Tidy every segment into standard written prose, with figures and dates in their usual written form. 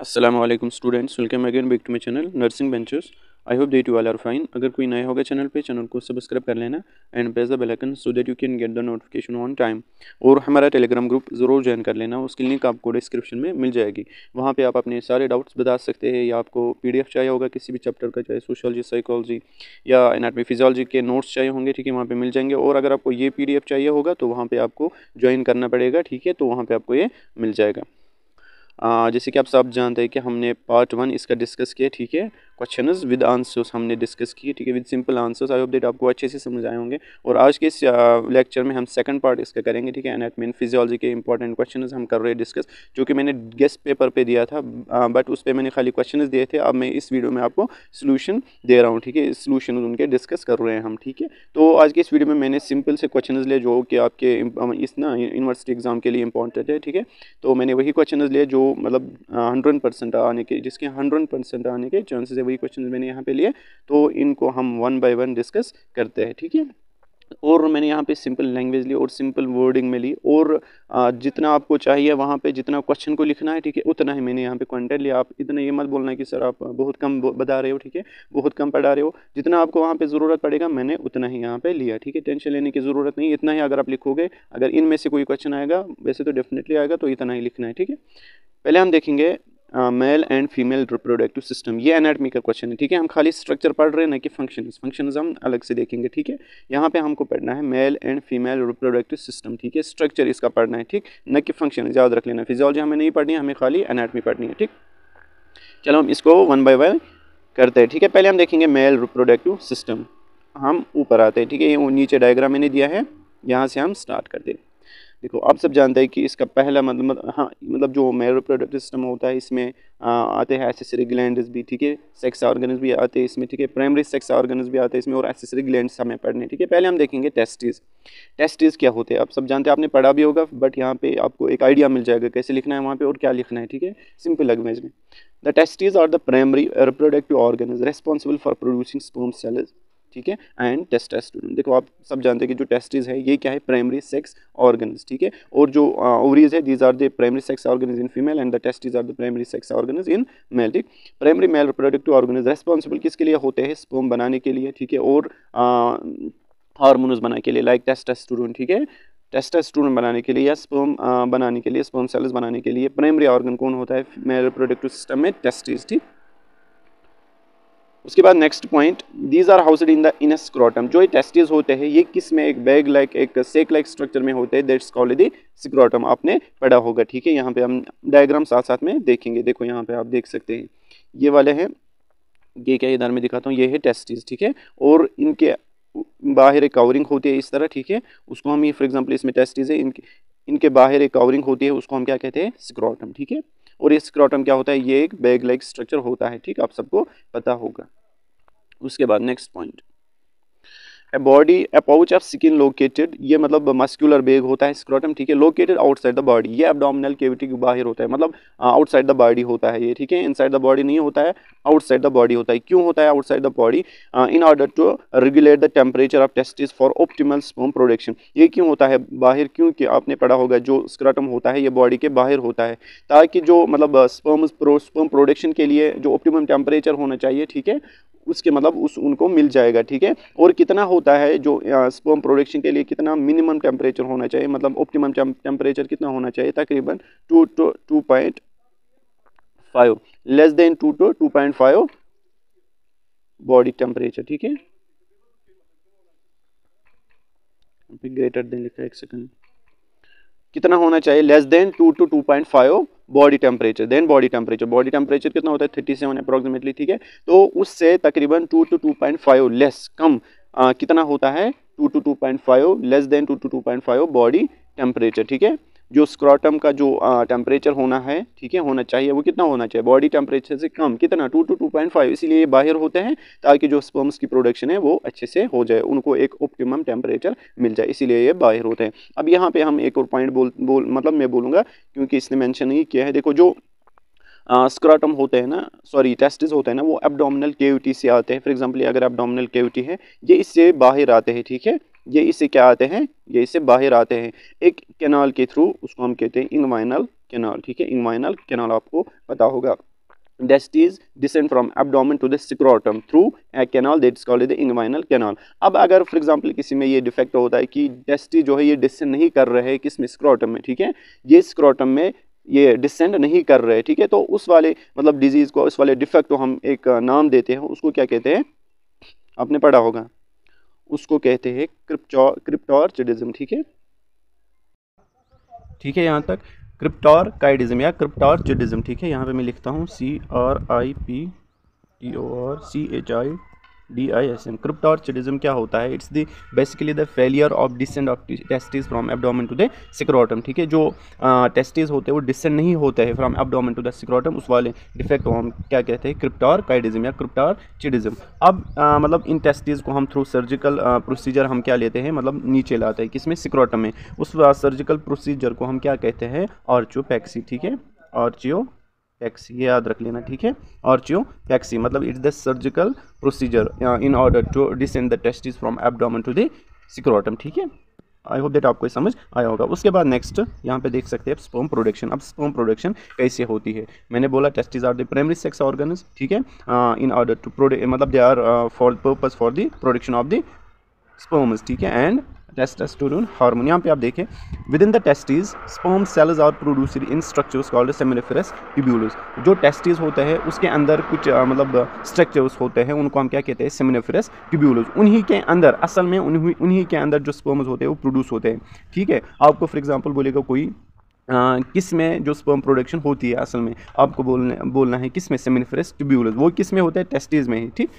अस्सलामुअलैकुम students, welcome again back to my channel nursing benchers. I hope that you all are fine. अगर कोई नया होगा channel पे, चैनल को सब्सक्राइब कर लेना and press the bell icon so that you can get the notification on time. और हमारा टेलीग्राम ग्रुप ज़रूर ज्वाइन कर लेना, उसकी लिंक आपको डिस्क्रिप्शन में मिल जाएगी। वहाँ पे आप अपने सारे डाउट्स बता सकते हैं, या आपको PDF चाहिए होगा किसी भी चैप्टर का, चाहे सोशियोलॉजी, साइकोलॉजी या एनाटॉमी, फिजियोलॉजी के नोट्स चाहिए होंगे, ठीक है, वहाँ पे मिल जाएंगे। और अगर आपको ये PDF चाहिए होगा तो वहाँ पे आपको ज्वाइन करना पड़ेगा, ठीक है, तो वहाँ पे आपको ये मिल जाएगा। जैसे कि आप सब जानते हैं कि हमने पार्ट 1 इसका डिस्कस किया, ठीक है, क्वेश्चंस विद आंसर्स हमने डिस्कस किए, ठीक है, with simple answers. I hope that आपको अच्छे से समझ आए होंगे। और आज के इस लेक्चर में हम सेकंड पार्ट इसका करेंगे, ठीक है, एनाटॉमी एंड फिजियोलॉजी के इंपॉर्टेंट क्वेश्चंस हम कर रहे हैं डिस्कस, जो कि मैंने गेस्ट पेपर पे दिया था, बट उस पर मैंने खाली क्वेश्चंस दिए थे। अब मैं इस वीडियो में आपको सोल्यूशन दे रहा हूँ, ठीक है, सोल्यूशन उनके डिस्कस कर रहे हैं हम, ठीक है। तो आज के इस वीडियो में मैंने सिंपल से क्वेश्चन लिए जो कि आपके इस ना यूनिवर्सिटी एग्जाम के लिए इंपॉर्टेंट है, ठीक है। तो मैंने वही क्वेश्चन लिए जो मतलब 100% आने के, जिसके 100% आने के चांसेस है, वही क्वेश्चन मैंने यहाँ पे लिए। तो इनको हम 1 बाय 1 डिस्कस करते हैं, ठीक है। और मैंने यहाँ पे सिंपल लैंग्वेज ली और सिंपल वर्डिंग में ली, और जितना आपको चाहिए वहाँ पे जितना क्वेश्चन को लिखना है, ठीक है, उतना ही मैंने यहाँ पे कंटेंट लिया। आप इतना ये मत बोलना कि सर आप बहुत कम बता रहे हो, ठीक है, बहुत कम पढ़ा रहे हो। जितना आपको वहाँ पे ज़रूरत पड़ेगा मैंने उतना ही यहाँ पे लिया, ठीक है। टेंशन लेने की ज़रूरत नहीं, इतना ही अगर आप लिखोगे, अगर इनमें से कोई क्वेश्चन आएगा, वैसे तो डेफिनेटली आएगा, तो इतना ही लिखना है, ठीक है। पहले हम देखेंगे male and female reproductive system. ये एनाटॉमी का क्वेश्चन है, ठीक है। हम खाली स्ट्रक्चर पढ़ रहे हैं, ना कि फंक्शंस हम अलग से देखेंगे, ठीक है। यहाँ पे हमको पढ़ना है male and female reproductive system, ठीक है, स्ट्रक्चर इसका पढ़ना है, ठीक, न कि फंक्शन। याद रख लेना, फिजियोलॉजी हमें नहीं पढ़नी है, हमें खाली एनाटॉमी पढ़नी है, ठीक। चलो हम इसको 1 बाय 1 करते हैं, ठीक है। पहले हम देखेंगे मेल रिप्रोडक्टिव सिस्टम। हम ऊपर आते हैं, ठीक है, ये नीचे डायग्राम मैंने दिया है, यहाँ से हम स्टार्ट करते हैं। देखो, आप सब जानते हैं कि इसका पहला मतलब जो मेल रिप्रोडक्टिव सिस्टम होता है, इसमें आते हैं एक्सेसरी ग्लैंड्स भी, ठीक है, सेक्स ऑर्गन्स भी आते हैं इसमें, ठीक है, प्राइमरी सेक्स ऑर्गन्स भी आते हैं इसमें, और एक्सेसरी ग्लैंड्स हमें पढ़ने, ठीक है। पहले हम देखेंगे टेस्टिस। टेस्टिस क्या होते हैं आप सब जानते हैं, आपने पढ़ा भी होगा, बट यहाँ पे आपको एक आइडिया मिल जाएगा कैसे लिखना है वहाँ पे और क्या लिखना है, ठीक है, सिंपल लैंग्वेज में। The testis are the primary reproductive organs responsible for producing sperm cells, ठीक है, एंड टेस्टोस्टेरोन। देखो, आप सब जानते हैं कि जो टेस्टिस है ये क्या है, प्राइमरी सेक्स ऑर्गन्स, ठीक है। और जो ओवरीज है, these are the primary sex organs in female and the testis are the primary sex organs in male, ठीक। Primary male reproductive organs responsible किसके लिए होते हैं, स्पर्म बनाने के लिए, ठीक है, और हार्मोन्स बनाने के लिए, लाइक टेस्टोस्टेरोन, ठीक है, टेस्टोस्टेरोन बनाने के लिए या स्पर्म बनाने के लिए, स्पर्म सेल्स बनाने के लिए प्राइमरी ऑर्गन कौन होता है मेल रिप्रोडक्टिव सिस्टम में, टेस्टिस, ठीक। उसके बाद next point, these are housed in scrotum. जो ये टेस्टिस होते हैं ये किस में, एक बैग लाइक, एक सेक लाइक स्ट्रक्चर में होते हैं, दैट्स कॉल्ड द स्क्रोटम। आपने पढ़ा होगा, ठीक है। यहाँ पे हम डायग्राम साथ साथ में देखेंगे। देखो यहाँ पे आप देख सकते हैं, ये वाले हैं, ये क्या, इधर में दिखाता हूँ, ये है टेस्टिस, ठीक है, और इनके बाहर एक कवरिंग होती है इस तरह, ठीक है, उसको हम, ये फॉर एग्जाम्पल इसमें टेस्टिस है, इनके बाहर एक कवरिंग होती है, उसको हम क्या कहते हैं, स्क्रोटम, ठीक है। और ये स्क्रोटम क्या होता है, ये एक बैग लाइक स्ट्रक्चर होता है, ठीक, आप सबको पता होगा। उसके बाद next point, a body, A pouch of skin located, ये मतलब मस्कुलर बैग होता है स्क्रोटम, ठीक है, लोकेटेड आउटसाइड द बॉडी, ये एब्डोमिनल कैविटी के बाहर होता है, मतलब आउटसाइड द बॉडी होता है ये, ठीक है, इनसाइड द बॉडी नहीं होता है, आउटसाइड द बॉडी होता है। क्यों होता है outside the body, in order to regulate the temperature of testis for optimal sperm production. ये क्यों होता है बाहर, क्योंकि आपने पढ़ा होगा जो स्क्रोटम होता है ये बॉडी के बाहर होता है, ताकि जो मतलब स्पर्म प्रोडक्शन के लिए जो ऑप्टिमम टेम्परेचर होना चाहिए, ठीक है, उसके मतलब उनको मिल जाएगा, ठीक है। और कितना होता है जो स्पर्म प्रोडक्शन के लिए, कितना मिनिमम टेम्परेचर होना चाहिए, मतलब ऑप्टिमम टेम्परेचर कितना होना चाहिए, तकरीबन 2 to 2.5, less than 2 to 2.5 body temperature, ठीक है। ग्रेटर देन लिखा है, एक सेकंड, कितना होना चाहिए, less than 2 to 2.5 body temperature. Then body temperature कितना होता है, 37 अप्रोक्सीमेटली, ठीक है। तो उससे तकरीबन 2 to 2.5 लेस, कम कितना होता है, 2 to 2.5, less than 2 to 2.5 body temperature, ठीक है। जो स्क्रोटम का जो टेम्परेचर होना है, ठीक है, होना चाहिए, वो कितना होना चाहिए, बॉडी टेम्परेचर से कम, कितना, 2 to 2.5। इसीलिए ये बाहर होते हैं ताकि जो स्पर्म्स की प्रोडक्शन है वो अच्छे से हो जाए, उनको एक ऑप्टिमम टेम्परेचर मिल जाए, इसीलिए ये बाहर होते हैं। अब यहाँ पे हम एक और पॉइंट मतलब मैं बोलूँगा क्योंकि इसने मेंशन नहीं किया है। देखो, जो स्क्रोटम होते हैं ना, सॉरी टेस्टिस होते हैं ना, वो एब्डोमिनल कैविटी से आते हैं। फॉर एग्जांपल अगर एब्डोमिनल कैविटी है, ये इससे बाहर आते हैं, ठीक है, ये इससे क्या आते हैं, ये इससे बाहर आते हैं एक कैनाल के थ्रू, उसको हम कहते हैं इंग्वाइनल कैनाल, ठीक है, इंग्वाइनल कैनाल आपको पता होगा। testes descend from abdomen to the scrotum through a canal that is called the inguinal canal। अब अगर फॉर एग्जांपल किसी में ये डिफेक्ट होता है कि टेस्टिस जो है ये डिसेंड नहीं कर रहे हैं किस में, स्क्रोटम में, ठीक है, ये स्क्रोटम में ये डिसेंड नहीं कर रहे, ठीक है, तो उस वाले मतलब डिजीज को, उस वाले डिफेक्ट को हम एक नाम देते हैं, उसको क्या कहते हैं, आपने पढ़ा होगा, उसको कहते हैं क्रिप्टोर्चिडिज्म, ठीक है, ठीक है, यहाँ तक क्रिप्टोर्काइडिज्म या क्रिप्टोर्चिडिज्म, ठीक है। यहाँ पे मैं लिखता हूँ CRIPTORCHIDISM। क्रिप्टोर्चिडिज्म क्या होता है, it's the basically the failure of descend of testis from abdomen to the scrotum, ठीक है, जो टेस्टिस होते हैं वो डिसेंड नहीं होते हैं from abdomen to the scrotum, उस वाले डिफेक्ट को हम क्या कहते हैं, क्रिप्टोर्काइडिज्म या क्रिप्टोर्चिडिज्म। अब मतलब इन टेस्टिस को हम थ्रू सर्जिकल प्रोसीजर हम क्या लेते हैं, मतलब नीचे लाते हैं, किसमें, स्क्रोटम में, उस सर्जिकल प्रोसीजर को हम क्या कहते हैं, ऑर्चियोपेक्सी, ठीक है, ऑर्चियोपेक्सी, ये याद रख लेना, ठीक है, ऑर्चियोपेक्सी मतलब it's the surgical procedure in order to descend the testis from abdomen to the scrotum, ठीक है। आई होप दैट आपको समझ आया होगा। उसके बाद नेक्स्ट यहाँ पे देख सकते हैं स्पर्म प्रोडक्शन। अब स्पर्म प्रोडक्शन कैसे होती है, मैंने बोला testis are the primary sex organs, ठीक है, इन ऑर्डर टू प्रोड्यूस, मतलब they are for purpose for the production of the sperms, ठीक है, एंड टेस्टोस्टेरोन हार्मोन। यहाँ पे आप देखें within the testis sperm cells are produced in structures called seminiferous tubules. जो टेस्टिस होता है उसके अंदर कुछ मतलब स्ट्रक्चर्स होते हैं, उनको हम क्या कहते हैं, सेमिनिफेरस ट्यूब्यूल्स। उन्हीं के अंदर असल में उन्हीं के अंदर जो स्पर्म्स होते हैं वो प्रोड्यूस होते हैं, ठीक है। आपको फॉर एग्जांपल बोलेगा कोई किस में जो स्पर्म प्रोडक्शन होती है, असल में आपको बोलना है किस में, सेमिनिफेरस ट्यूब्यूल्स, वो किस में होता है, टेस्टिस में ही, ठीक।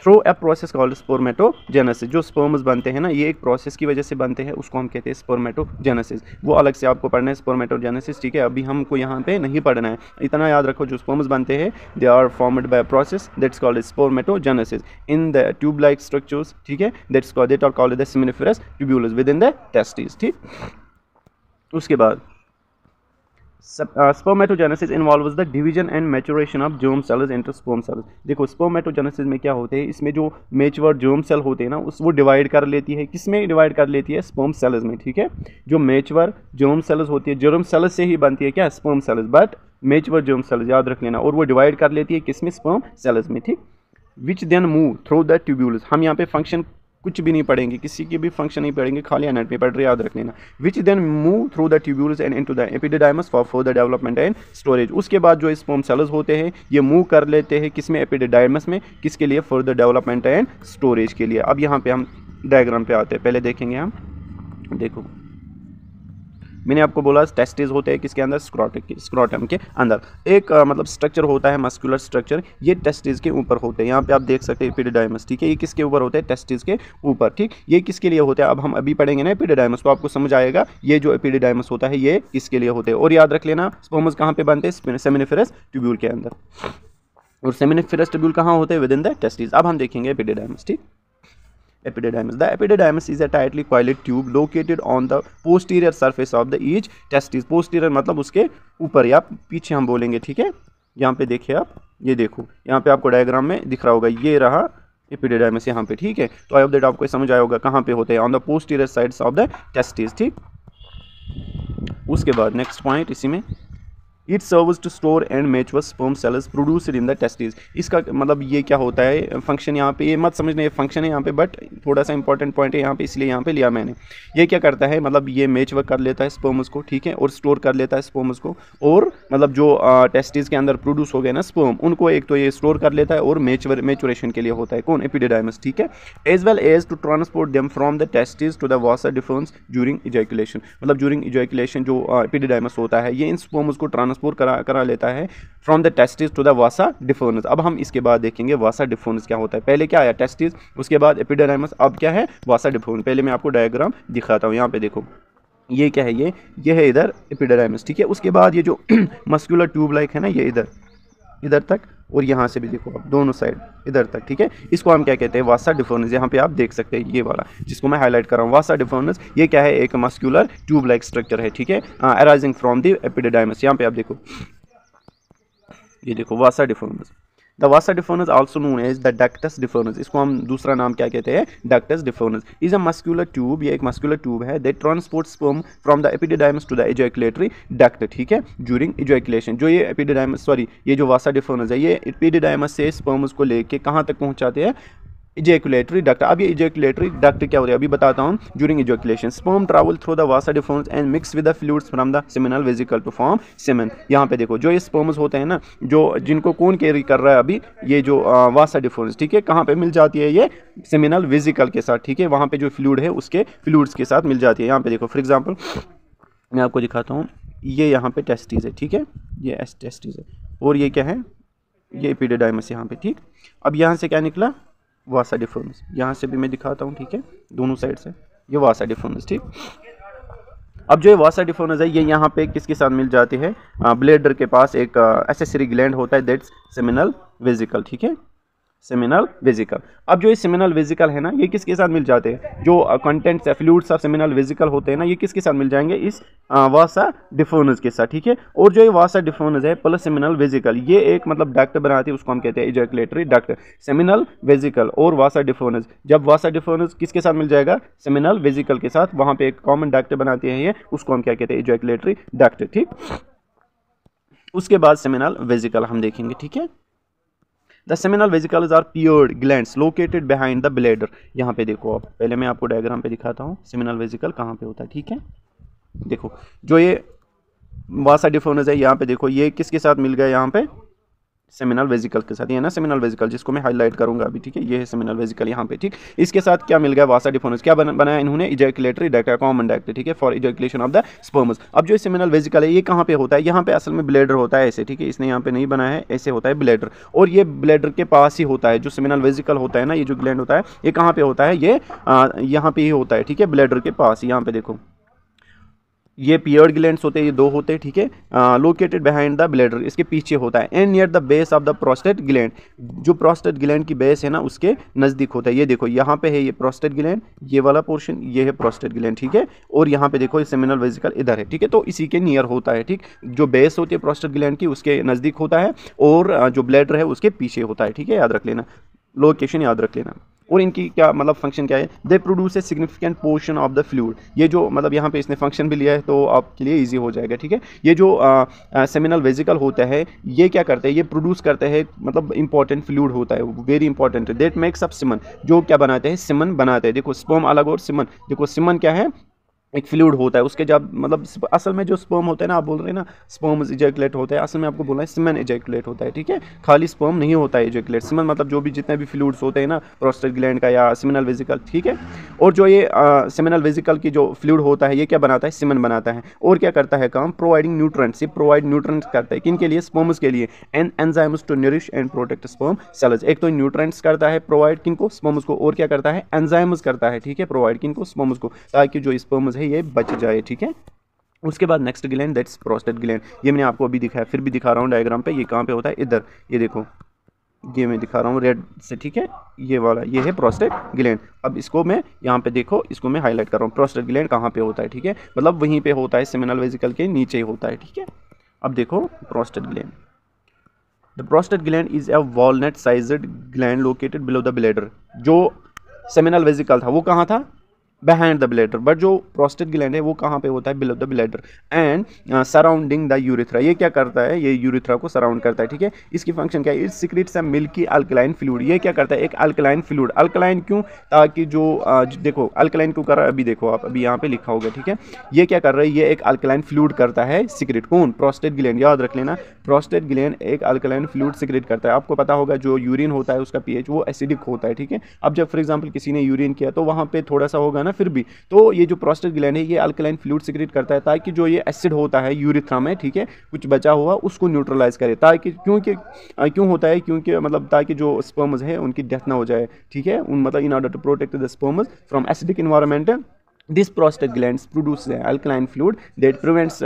Through a process called spermatogenesis, जो स्पर्म्स बनते हैं ना, ये एक प्रोसेस की वजह से बनते हैं, उसको हम कहते हैं स्पर्मेटोजेनेसिस। वो अलग से आपको पढ़ना है स्पर्मेटोजेनेसिस, ठीक है, अभी हमको यहाँ पे नहीं पढ़ना है, इतना याद रखो, जो स्पर्म्स बनते हैं they are formed by process that's called spermatogenesis in the tube like structures, ठीक है, that are called the seminiferous tubules within the testis, ठीक। उसके बाद spermatogenesis involves the division and maturation of germ cells into sperm cells. देखो spermatogenesis में क्या होते हैं, इसमें जो मैच्योर जर्म सेल होते हैं ना, वो डिवाइड कर लेती है, किसमें डिवाइड कर लेती है, स्पर्म सेल्स में, ठीक है। जो मैच्योर जर्म सेल्स होती है, जर्म सेल्स से ही बनती है क्या, sperm cells, but mature germ cells याद रख लेना, और वो डिवाइड कर लेती है किसमें, स्पर्म सेल्स में, ठीक। Which then move through the tubules, हम यहाँ पे फंक्शन कुछ भी नहीं पढ़ेंगे, किसी के भी फंक्शन नहीं पढ़ेंगे, खाली एनाटॉमी पढ़ रहे, याद रख लेना। Which then move through the tubules and into the epididymis for further development and storage. उसके बाद जो स्पर्म सेल्स होते हैं ये मूव कर लेते हैं किसमें, एपिडिडाइमस में, किसके लिए, फर्दर डेवलपमेंट एंड स्टोरेज के लिए। अब यहाँ पे हम डायग्राम पे आते हैं, पहले देखेंगे हम, देखो मैंने आपको बोला टेस्टिस होते हैं किसके अंदर, स्क्रोटम के अंदर। एक मतलब स्ट्रक्चर होता है मस्कुलर स्ट्रक्चर, ये टेस्टिस के ऊपर होते हैं, यहाँ पे आप देख सकते हैं एपिडिडाइमस, ठीक है, ये किसके ऊपर होते हैं, टेस्टिस के ऊपर, ठीक। ये किसके लिए होते हैं, अब हम अभी पढ़ेंगे ना एपिडिडाइमस, तो आपको समझ आएगा ये जो एपिडिडाइमस होता है ये किसके लिए होते हैं। और याद रख लेना स्पर्म्स कहाँ पे बनते हैं, सेमिनिफेरस ट्यूब्यूल के अंदर, और सेमिनिफेरस ट्यूब्यूल कहाँ होते हैं, विद इन द टेस्टिस। अब हम देखेंगे एपिडिडाइमस, ठीक। Epididymis. The epididymis is a tightly coiled tube located on the posterior surface of the each testis. Posterior मतलब उसके ऊपर या पीछे हम बोलेंगे, ठीक है। यहाँ पे देखिए आप, ये देखो यहाँ पे आपको डायग्राम में दिख रहा होगा, ये रहा एपिडिडाइमस यहाँ पे, ठीक है। तो आई होप दैट आपको समझ आया होगा कहाँ पे होते हैं, on the posterior sides of the testis, ठीक। उसके बाद नेक्स्ट पॉइंट इसी में, it serves to store and mature sperm cells produced in the testis. इसका मतलब ये क्या होता है, फंक्शन यहाँ पे, ये मत समझना ये फंक्शन है यहाँ पे, बट थोड़ा सा इंपॉर्टेंट पॉइंट है यहाँ पे, इसलिए यहाँ पे लिया मैंने। ये क्या करता है, मतलब ये मैच्योर कर लेता है स्पर्म्स को, ठीक है, और स्टोर कर लेता है स्पर्म्स को, और मतलब जो टेस्टिस के अंदर प्रोड्यूस हो गए ना स्पर्म, उनको एक तो ये स्टोर कर लेता है, और मैच्योरेशन के लिए होता है कौन, एपिडिडाइमस, ठीक है। As well as to transport them from the testis to the vasa deferens during ejaculation. मतलब ड्यूरिंग इजैकुलेशन जो एपिडिडाइमस होता है ये इन स्पर्म्स को ट्रांसपोर्ट करा लेता है from the testis to the vasa deferens. अब हम इसके बाद देखेंगे वासा डिफरेंस क्या होता है। पहले क्या आया, टेस्टिस, उसके बाद एपिडिडाइमस, अब क्या है, वासा डिफरेंस। पहले मैं आपको डायग्राम दिखाता हूँ, यहाँ पे देखो ये क्या है, ये है इधर एपिडिडाइमस, ठीक है। उसके बाद ये जो मस्कुलर ट्यूब लाइक है ना, ये इधर तक, और यहाँ से भी देखो आप दोनों साइड इधर तक, ठीक है। इसको हम क्या कहते हैं, वासा डिफरेंस। यहाँ पे आप देख सकते हैं ये वाला जिसको मैं हाईलाइट कर रहा हूँ, वासा डिफरेंस। ये क्या है, एक मस्कुलर ट्यूब लाइक स्ट्रक्चर है, ठीक है, अराइजिंग फ्रॉम द एपिडिडाइमस। यहाँ पे आप देखो, ये देखो vasa deferens, the vasa deferens also known as the ductus deferens, इसको हम दूसरा नाम क्या कहते हैं, ductus deferens, is a muscular tube, ये एक मस्कुलर ट्यूब है, that transport sperm from the epididymis to the ejaculatory duct, ठीक है, ड्यूरिंग एजैकुलेशन। जो ये एपिडिडाइमस सॉरी ये जो वासा डिफर्नस है ये एपिडिडाइमस से स्पर्म्स को लेके कहाँ तक पहुँचाते हैं, इजैकुलेटरी डक्ट। अब ये इजैकुलेटरी डक्ट क्या होता है अभी बताता हूँ। During ejaculation sperm travel through the vasa deferens and mix with the fluids from the seminal vesicle to form semen. यहाँ पे देखो जो ये स्पर्म्स होते हैं ना, जो जिनको कौन कैरी कर रहा है अभी, ये जो वासा डिफर्नस, ठीक है, कहाँ पे मिल जाती है, ये सेमिनल वेसिकल के साथ, ठीक है, वहाँ पे जो फ्लूइड है उसके फ्लूइड्स के साथ मिल जाती है। यहाँ पे देखो फॉर एग्जाम्पल मैं आपको दिखाता हूँ, ये यहाँ पे टेस्टिस है, ठीक है, ये टेस्टिस है, और ये क्या है, ये एपिडिडाइमस यहाँ पे, ठीक। अब यहाँ से क्या निकला, वासा डिफर्नस, यहाँ से भी मैं दिखाता हूँ, ठीक है, दोनों साइड से, ये वासा डिफर्नस, ठीक। अब जो ये वासा डिफर्नस है ये यहाँ पे किसके साथ मिल जाती है, ब्लेडर के पास एक एसेसरी ग्लैंड होता है, दैट्स सेमिनल वेसिकल, ठीक है, सेमिनल वेसिकल। अब जो ये सेमिनल वेसिकल है ना, ये किसके साथ मिल जाते हैं, जो contents fluids of seminal vesicle होते हैं ना, ये किसके साथ मिल जाएंगे, इस वासा डिफर्नस के साथ, ठीक है। और जो ये वासा डिफर्नस है प्लस सेमिनल वेसिकल, ये एक मतलब डक्ट बनाती है, उसको हम कहते हैं इजैकुलेटरी डक्ट। सेमिनल वेसिकल और वासा डिफर्नस, जब वासा डिफर्नस किसके साथ मिल जाएगा, सेमिनल वेसिकल के साथ, वहां पे एक कॉमन डक्ट बनाती है ये, उसको हम क्या कहते हैं, इजैकुलेटरी डक्ट, ठीक। उसके बाद सेमिनल वेसिकल हम देखेंगे, ठीक है। The seminal vesicles are paired glands located behind the bladder. यहाँ पे देखो, आप पहले मैं आपको डायग्राम पे दिखाता हूँ सेमिनल वेसिकल कहाँ पे होता है, ठीक है। देखो जो ये वासा डिफर्नस है, यहाँ पे देखो ये किसके साथ मिल गया, यहाँ पे सेमिनल वेसिकल के साथ, ये है ना सेमिनल वेसिकल, जिसको मैं हाईलाइट करूंगा अभी, ठीक है, ये है सेमिनल वेसिकल यहाँ पे, ठीक। इसके साथ क्या मिल गया, वासा डिफर्नस, क्या बनाया इन्होंने, इजैकुलेटरी डक्ट, कॉमन डक्ट, ठीक है, for ejaculation of the sperms. अब जो सेमिनल वेसिकल है ये कहाँ पे होता है, यहाँ पे असल में ब्लैडर होता है ऐसे, ठीक है, इसने यहाँ पे नहीं बनाया है, ऐसे होता है ब्लैडर, और ये ब्लैडर के पास ही होता है, जो सेमिनल वेसिकल होता है ना, ये जो ग्लैंड होता है ये कहाँ पे होता है, ये यहाँ पे ही होता है, ठीक है, ब्लैडर के पास। यहाँ पे देखो ये पियर्ड ग्लैंड्स होते हैं, ये दो होते हैं, ठीक है, लोकेटेड बिहाइंड द ब्लैडर, इसके पीछे होता है, and near the base of the prostate gland, जो प्रोस्टेट ग्लैंड की बेस है ना उसके नज़दीक होता है। ये देखो यहाँ पे है ये प्रोस्टेट ग्लैंड, ये वाला पोर्शन ये है प्रोस्टेट ग्लैंड, ठीक है, और यहाँ पे देखो ये सेमिनल वेसिकल इधर है, ठीक है, तो इसी के नियर होता है, ठीक, जो बेस होती है प्रोस्टेट ग्लैंड की उसके नज़दीक होता है, और जो ब्लैडर है उसके पीछे होता है, ठीक है, याद रख लेना, लोकेशन याद रख लेना। और इनकी क्या मतलब फंक्शन क्या है, they produce a significant portion of the fluid, ये जो मतलब यहाँ पे इसने फंक्शन भी लिया है तो आपके लिए इजी हो जाएगा, ठीक है। ये जो सेमिनल वेसिकल होता है ये क्या करते हैं, ये प्रोड्यूस करते हैं मतलब इंपॉर्टेंट फ्लूइड होता है, very important, that makes up semen, जो क्या बनाते हैं, सीमन बनाते हैं। देखो स्पर्म अलग और सीमन, देखो सीमन क्या है, एक फ्लूइड होता है, उसके जब मतलब असल में जो स्पर्म होता है ना, आप बोल रहे हैं ना स्पर्म इजैकुलेट होता है, असल में आपको बोलना है सीमन इजैकुलेट होता है, ठीक है, खाली स्पर्म नहीं होता है इजैकुलेट, सीमन मतलब जो भी जितने भी फ्लूइड्स होते हैं ना प्रोस्टेट ग्लैंड का या सेमिनल वेसिकल, ठीक है। और जो ये सेमिनल वेसिकल की जो फ्लूइड होता है ये क्या बनाता है, सीमन बनाता है, और क्या करता है काम, प्रोवाइडिंग न्यूट्रेंट्स, ये प्रोवाइड न्यूट्रेंट्स करता है, किन के लिए, स्पर्म्स के लिए, and enzymes to nourish and protect sperm cells. एक तो न्यूट्रेंट्स करता है प्रोवाइड किनको, स्पर्म्स को, और क्या करता है, एंजाइम्स करता है, ठीक है, प्रोवाइड किनको, स्पर्म्स को, ताकि जो स्पर्म्स है ये बच जाए, ठीक है। उसके बाद next gland that's prostate gland, ये मैंने आपको अभी दिखाया, फिर भी दिखा रहा हूँ डायग्राम पे, ये कहाँ पे होता है, इधर, ये देखो ये मैं दिखा रहा हूँ रेड से, ठीक है, ये वाला ये है प्रोस्टेट ग्लैंड। अब इसको मैं यहाँ पे देखो, इसको मैं हाईलाइट कर रहा हूँ, प्रोस्टेट ग्लैंड कहाँ पे होता है, ठीक है, मतलब वहीं पे होता है, सेमिनल वेसिकल के नीचे ही होता है, ठीक है। अब देखो prostate gland, the prostate gland is a walnut sized gland located below the bladder. जो सेमिनल वेसिकल था वो कहाँ था, बिहाइंड द ब्लैडर, बट जो प्रोस्टेट ग्लैंड है वो कहाँ पे होता है, below the bladder and surrounding the urethra. ये क्या करता है, ये यूरिथ्रा को सराउंड करता है, ठीक है। इसकी फंक्शन क्या है, it secrets a milky alkaline fluid, ये क्या करता है, एक अल्कलाइन फ्लूइड, अल्कलाइन क्यों, ताकि जो देखो अल्कलाइन क्यों कर रहा है, अभी देखो आप, अभी यहाँ पे लिखा होगा, ठीक है, ये क्या कर रहा है, ये एक अल्कलाइन फ्लूइड करता है सीक्रेट, कौन, प्रोस्टेट ग्लैंड, याद रख लेना, प्रोस्टेट ग्लैंड एक अल्कलाइन फ्लूइड सीक्रेट करता है। आपको पता होगा जो यूरिन होता है उसका पीएच वो एसिडिक होता है, ठीक है। अब जब फॉर एग्जांपल किसी ने यूरिन किया तो वहाँ पे थोड़ा सा होगा ना, फिर भी तो ये जो प्रोस्टेट ग्लैंड है ये अल्कलाइन फ्लूइड सीक्रेट करता है, ताकि जो ये एसिड होता है यूरिथ्रा में, ठीक है, कुछ बचा हुआ उसको न्यूट्रलाइज करे, ताकि क्यों होता है, क्योंकि मतलब ताकि जो स्पर्म्स है उनकी डेथ ना हो जाए, ठीक है, उन मतलब in order to protect the sperms from acidic environment, this prostate glands produce alkaline fluid that prevents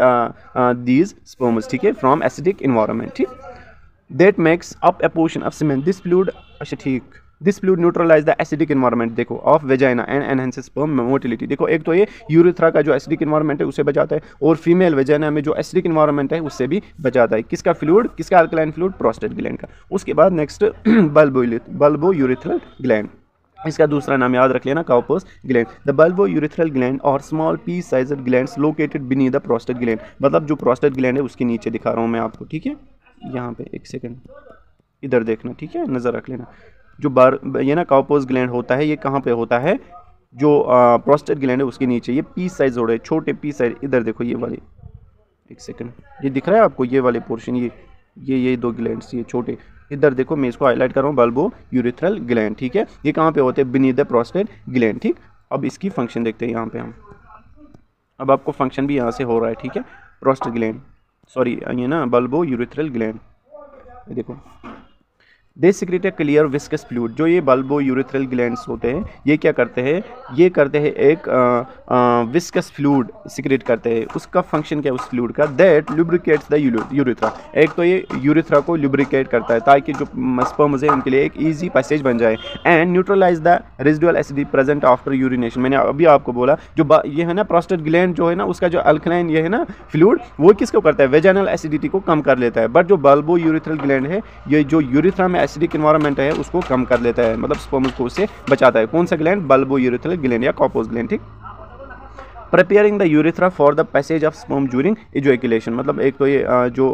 these sperms, ठीक है, from acidic environment, ठीक, that makes up a portion of semen, this fluid, अच्छा ठीक, this fluid neutralize the acidic environment देखो of vagina and enhances sperm motility. देखो एक तो ये यूरेथ्रा का जो एसिडिक इन्वायरमेंट है उससे बचाता है, और फीमेल वेजाइना में जो एसिडिक इन्वायरमेंट है उससे भी बचाता है। किसका फ्लूइड, किसका अल्कलाइन फ्लूइड, प्रोस्टेट ग्लैंड का। उसके बाद नेक्स्ट बल्बो यूरेथ्रल ग्लैंड, इसका दूसरा नाम याद रख लेना Cowper's gland. The bulbourethral gland और small pea sized glands located beneath the prostate gland, मतलब जो प्रोस्टेट ग्लैंड है उसके नीचे दिखा रहा हूँ मैं आपको, ठीक है। यहाँ पे एक सेकंड इधर देखना, ठीक है, नज़र रख लेना। जो ये ना काउपर्स ग्लैंड होता है ये कहाँ पे होता है, जो प्रोस्टेट ग्लैंड है उसके नीचे। ये पी साइज जोड़े छोटे पी साइज, इधर देखो ये वाले, एक सेकंड ये दिख रहा है आपको, ये वाले पोर्शन, ये दो ग्लैंड्स ये छोटे, इधर देखो मैं इसको हाईलाइट कर रहा हूँ, बल्बो यूरेथ्रल ग्लैंड, ठीक है। ये कहाँ पे होते हैं, बीनीथ द प्रोस्टेट ग्लैंड, ठीक। अब इसकी फंक्शन देखते हैं यहाँ पे हम, अब आपको फंक्शन भी यहाँ से हो रहा है, ठीक है। प्रोस्टेट ग्लैंड, सॉरी ये ना बल्बो यूरेथ्रल ग्लैंड, देखो they secrete a clear viscous fluid. जो ये बल्बो यूरेथ्रल ग्लैंड्स होते हैं ये क्या करते हैं, ये करते हैं एक विस्कस फ्लूइड सिक्रेट करते हैं। उसका फंक्शन क्या है उस फ्लूइड का, दैट लुब्रिकेट्स द यूरेथ्रा। एक तो ये यूरेथ्रा को लुब्रिकेट करता है ताकि जो स्पर्म्स है उनके लिए एक ईजी पैसेज बन जाए, and neutralise the residual acid present after urination. मैंने अभी आपको बोला जो ये है ना प्रोस्टेट ग्लैंड जो है ना उसका जो अल्कलाइन ये है ना फ्लूइड वो किसको करता है, वेजाइनल एसिडिटी को कम कर लेता है। बट जो बल्बो यूरेथ्रल ग्लैंड है ये जो यूरेथ्रा में एसिडिक इन्वायरमेंट है उसको कम कर लेता है, मतलब स्पर्म्स को उससे बचाता है। कौन सा ग्लैंड, बल्बो यूरेथ्रल ग्लैंड या काउपर्स ग्लैंड, ठीक। Preparing the urethra for the passage of sperm during ejaculation, मतलब एक तो ये जो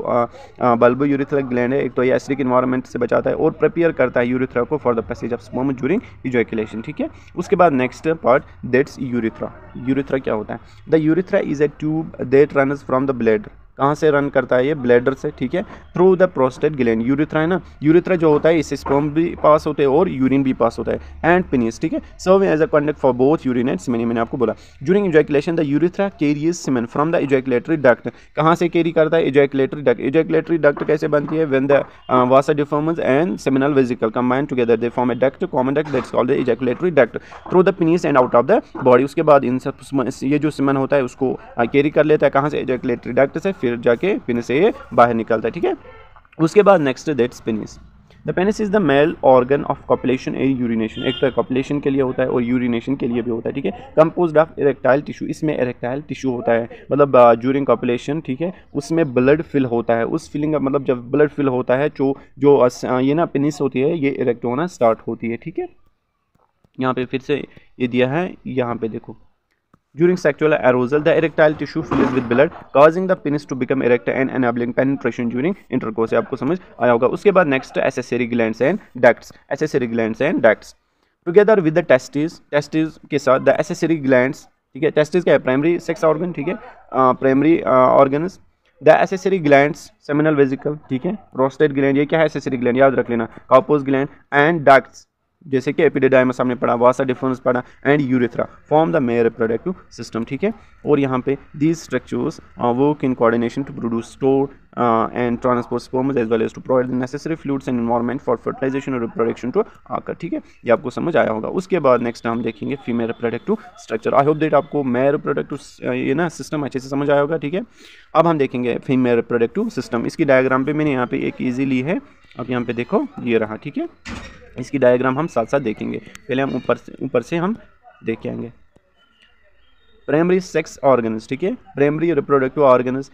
बल्बो यूरेथ्रल ग्लैंड है एक तो ये एसिडिक इन्वायरमेंट से बचाता है और प्रिपेयर करता है यूरेथ्रा को for the passage of sperm during ejaculation, ठीक है। उसके बाद next part that's urethra. Urethra क्या होता है, the urethra is a tube that runs from the bladder. कहाँ से रन करता है ये, ब्लैडर से, ठीक है, through the prostate gland. Urethra है ना, यूरेथ्रा जो होता है इससे स्पर्म भी पास होते हैं और यूरिन भी पास होता है, एंड पेनिस, ठीक है, serve as a conduct for both urine and semen. मैंने आपको बोला during ejaculation the urethra carries semen from the ejaculatory duct. कहाँ से कैरी करता है, इजैकुलेटरी डक्ट। इजैकुलेटरी डक्ट कैसे बनती है, when the vasa deferens and seminal vesicle combine together they form a duct, common duct, that's called the ejaculatory duct through the penis and out of the body. उसके बाद इन सब ये जो सीमेन होता है उसको कैरी कर लेता है कहाँ से, इजैकुलेटरी डक्ट से, फिर जाके पेनिस से ये बाहर निकलता है, ठीक है। उसके बाद next that's penis. The penis is the male organ of copulation and urination. एक तो कॉपुलेशन के लिए होता है और यूरिनेशन के लिए भी होता है, ठीक है। कंपोज्ड ऑफ इरेक्टाइल टिश्यू, इसमें इरेक्टाइल टिश्यू होता है, मतलब ड्यूरिंग कॉपुलेशन, ठीक है, उसमें ब्लड फिल होता है। उस फिलिंग का मतलब जब ब्लड फिल होता है जो ये ना पेनिस होती है ये इरेक्ट होना स्टार्ट होती है, ठीक है। यहाँ पे फिर से ये दिया है, यहाँ पे देखो during sexual arousal the erectile tissue fills with blood causing the penis to become erect and enabling penetration during intercourse। आपको समझ आया होगा। उसके बाद next accessory glands and ducts, accessory glands and ducts together with the testes के साथ the accessory glands, ठीक है। testes क्या है, प्राइमरी सेक्स ऑर्गन, ठीक है, primary organs. The accessory glands, seminal vesicle, ठीक है, प्रोस्टेट ग्लैंड, ये क्या है, एसेसरी ग्लैंड याद रख लेना, काउपर्स ग्लैंड, एंड डक्ट्स जैसे कि एपिडिडाइमस हमने पढ़ा, वासा डिफरेंस पढ़ा, and urethra form the male reproductive system, ठीक है। और यहाँ पे these structures work in coordination to produce store and transport sperms as well as to provide the necessary fluids and environment for fertilisation और reproduction to आकर, ठीक है। ये आपको समझ आया होगा। उसके बाद नेक्स्ट हम देखेंगे female reproductive structure. I hope that आपको मेल रिप्रोडक्टिव ये ना सिस्टम अच्छे से समझ आया होगा, ठीक है। अब हम देखेंगे फीमेल रिप्रोडक्टिव सिस्टम। इसकी डायग्राम पे मैंने यहाँ पे एक ईजी ली है, अब यहाँ पे देखो ये रहा, ठीक है। इसकी डायग्राम हम साथ साथ देखेंगे, पहले हम ऊपर से हम देख के आएंगे। प्राइमरी सेक्स ऑर्गन्स, ठीक है, primary reproductive organs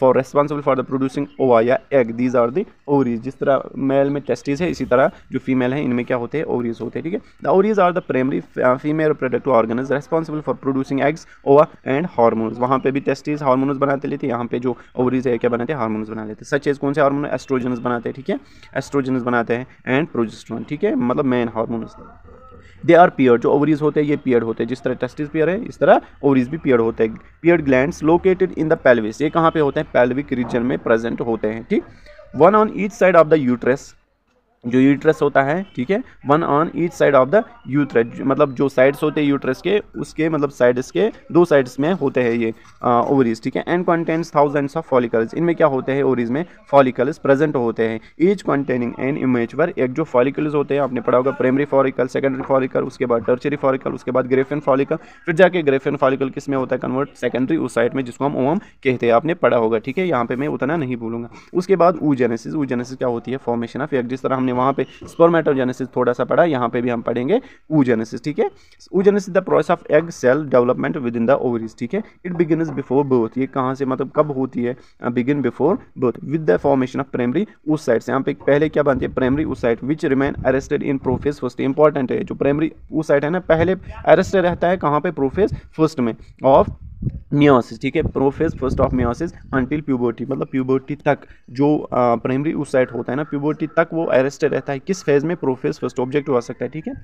for responsible for the producing ova या egg, these are the ovaries. जिस तरह मेल में टेस्टिस है इसी तरह जो फीमेल है इनमें क्या होते हैं, ओवरीज होते हैं, ठीक है। The ovaries are the primary female reproductive organs responsible for producing eggs, ova and hormones. वहाँ पे भी टेस्टिस हार्मोन्स बनाते लेते, यहाँ पे जो ओवरीज है क्या बनाते हैं, हार्मोन्स बना लेते हैं। सच एज कौन से हार्मोन, एस्ट्रोजन्स बनाते हैं, ठीक है, एस्ट्रोजन्स बनाते हैं, एंड प्रोजेस्टेरोन, ठीक है, मतलब main hormones. They are paired, जो ओवरीज होते हैं ये पियर्ड होते हैं, जिस तरह टेस्टिस पियर है इस तरह ओवरीज भी पियर्ड होते हैं। Peered glands located in the pelvis, ये कहाँ पे होते हैं, पेल्विक रीजन में प्रेजेंट होते हैं, ठीक। One on each side of the uterus, जो यूट्रस होता है, ठीक है, one on each side of the uterus, मतलब जो साइड्स होते हैं यूट्रस के उसके मतलब साइड्स के दो साइड्स में होते हैं ये ओवरीज, ठीक है। And contains thousands of follicles, इनमें क्या होते हैं, ओवरीज में फॉलिकल्स प्रेजेंट होते हैं। ईच कंटेनिंग एन इमेच्योर, एक जो फॉलिकल्स होते हैं आपने पढ़ा होगा, प्राइमरी फॉलिकल, सेकेंडरी फॉलिकल, उसके बाद टर्शियरी फॉलिकल, उसके बाद ग्रेफियन फॉलिकल, फिर जाके ग्रेफियन फॉलिकल किस में होता है, कन्वर्ट सेकेंडरी उस साइड में जिसको हम ओवम कहते हैं, आपने पढ़ा होगा, ठीक है। यहाँ पे मैं उतना नहीं भूलूंगा। उसके बाद oogenesis, oogenesis क्या होती है, फॉर्मेशन ऑफ एग, जिस तरह हमने हमने वहाँ पे स्पर्मेटोजेनेसिस थोड़ा सा पढ़ा, यहाँ पे भी हम पढ़ेंगे oogenesis, ठीक है। oogenesis the process of egg cell development within the ovaries, ठीक है। इट बिगिनस बिफोर बर्थ, ये कहाँ से मतलब कब होती है, begin before birth with the formation of primary oocytes। यहाँ पे पहले क्या बनती है, primary oocyte which remain arrested in prophase first. Important है, जो प्राइमरी oocyte है ना, पहले अरेस्टेड रहता है कहाँ पे, प्रोफेज फर्स्ट में ऑफ मियोसिस, ठीक है। Prophase first of meiosis until puberty, मतलब प्यूबर्टी तक जो प्राइमरी oocyte होता है ना, प्यूबर्टी तक वो अरेस्टेड रहता है। किस फेज में, प्रोफेज फर्स्ट। ऑब्जेक्टिव आ सकता है, ठीक है।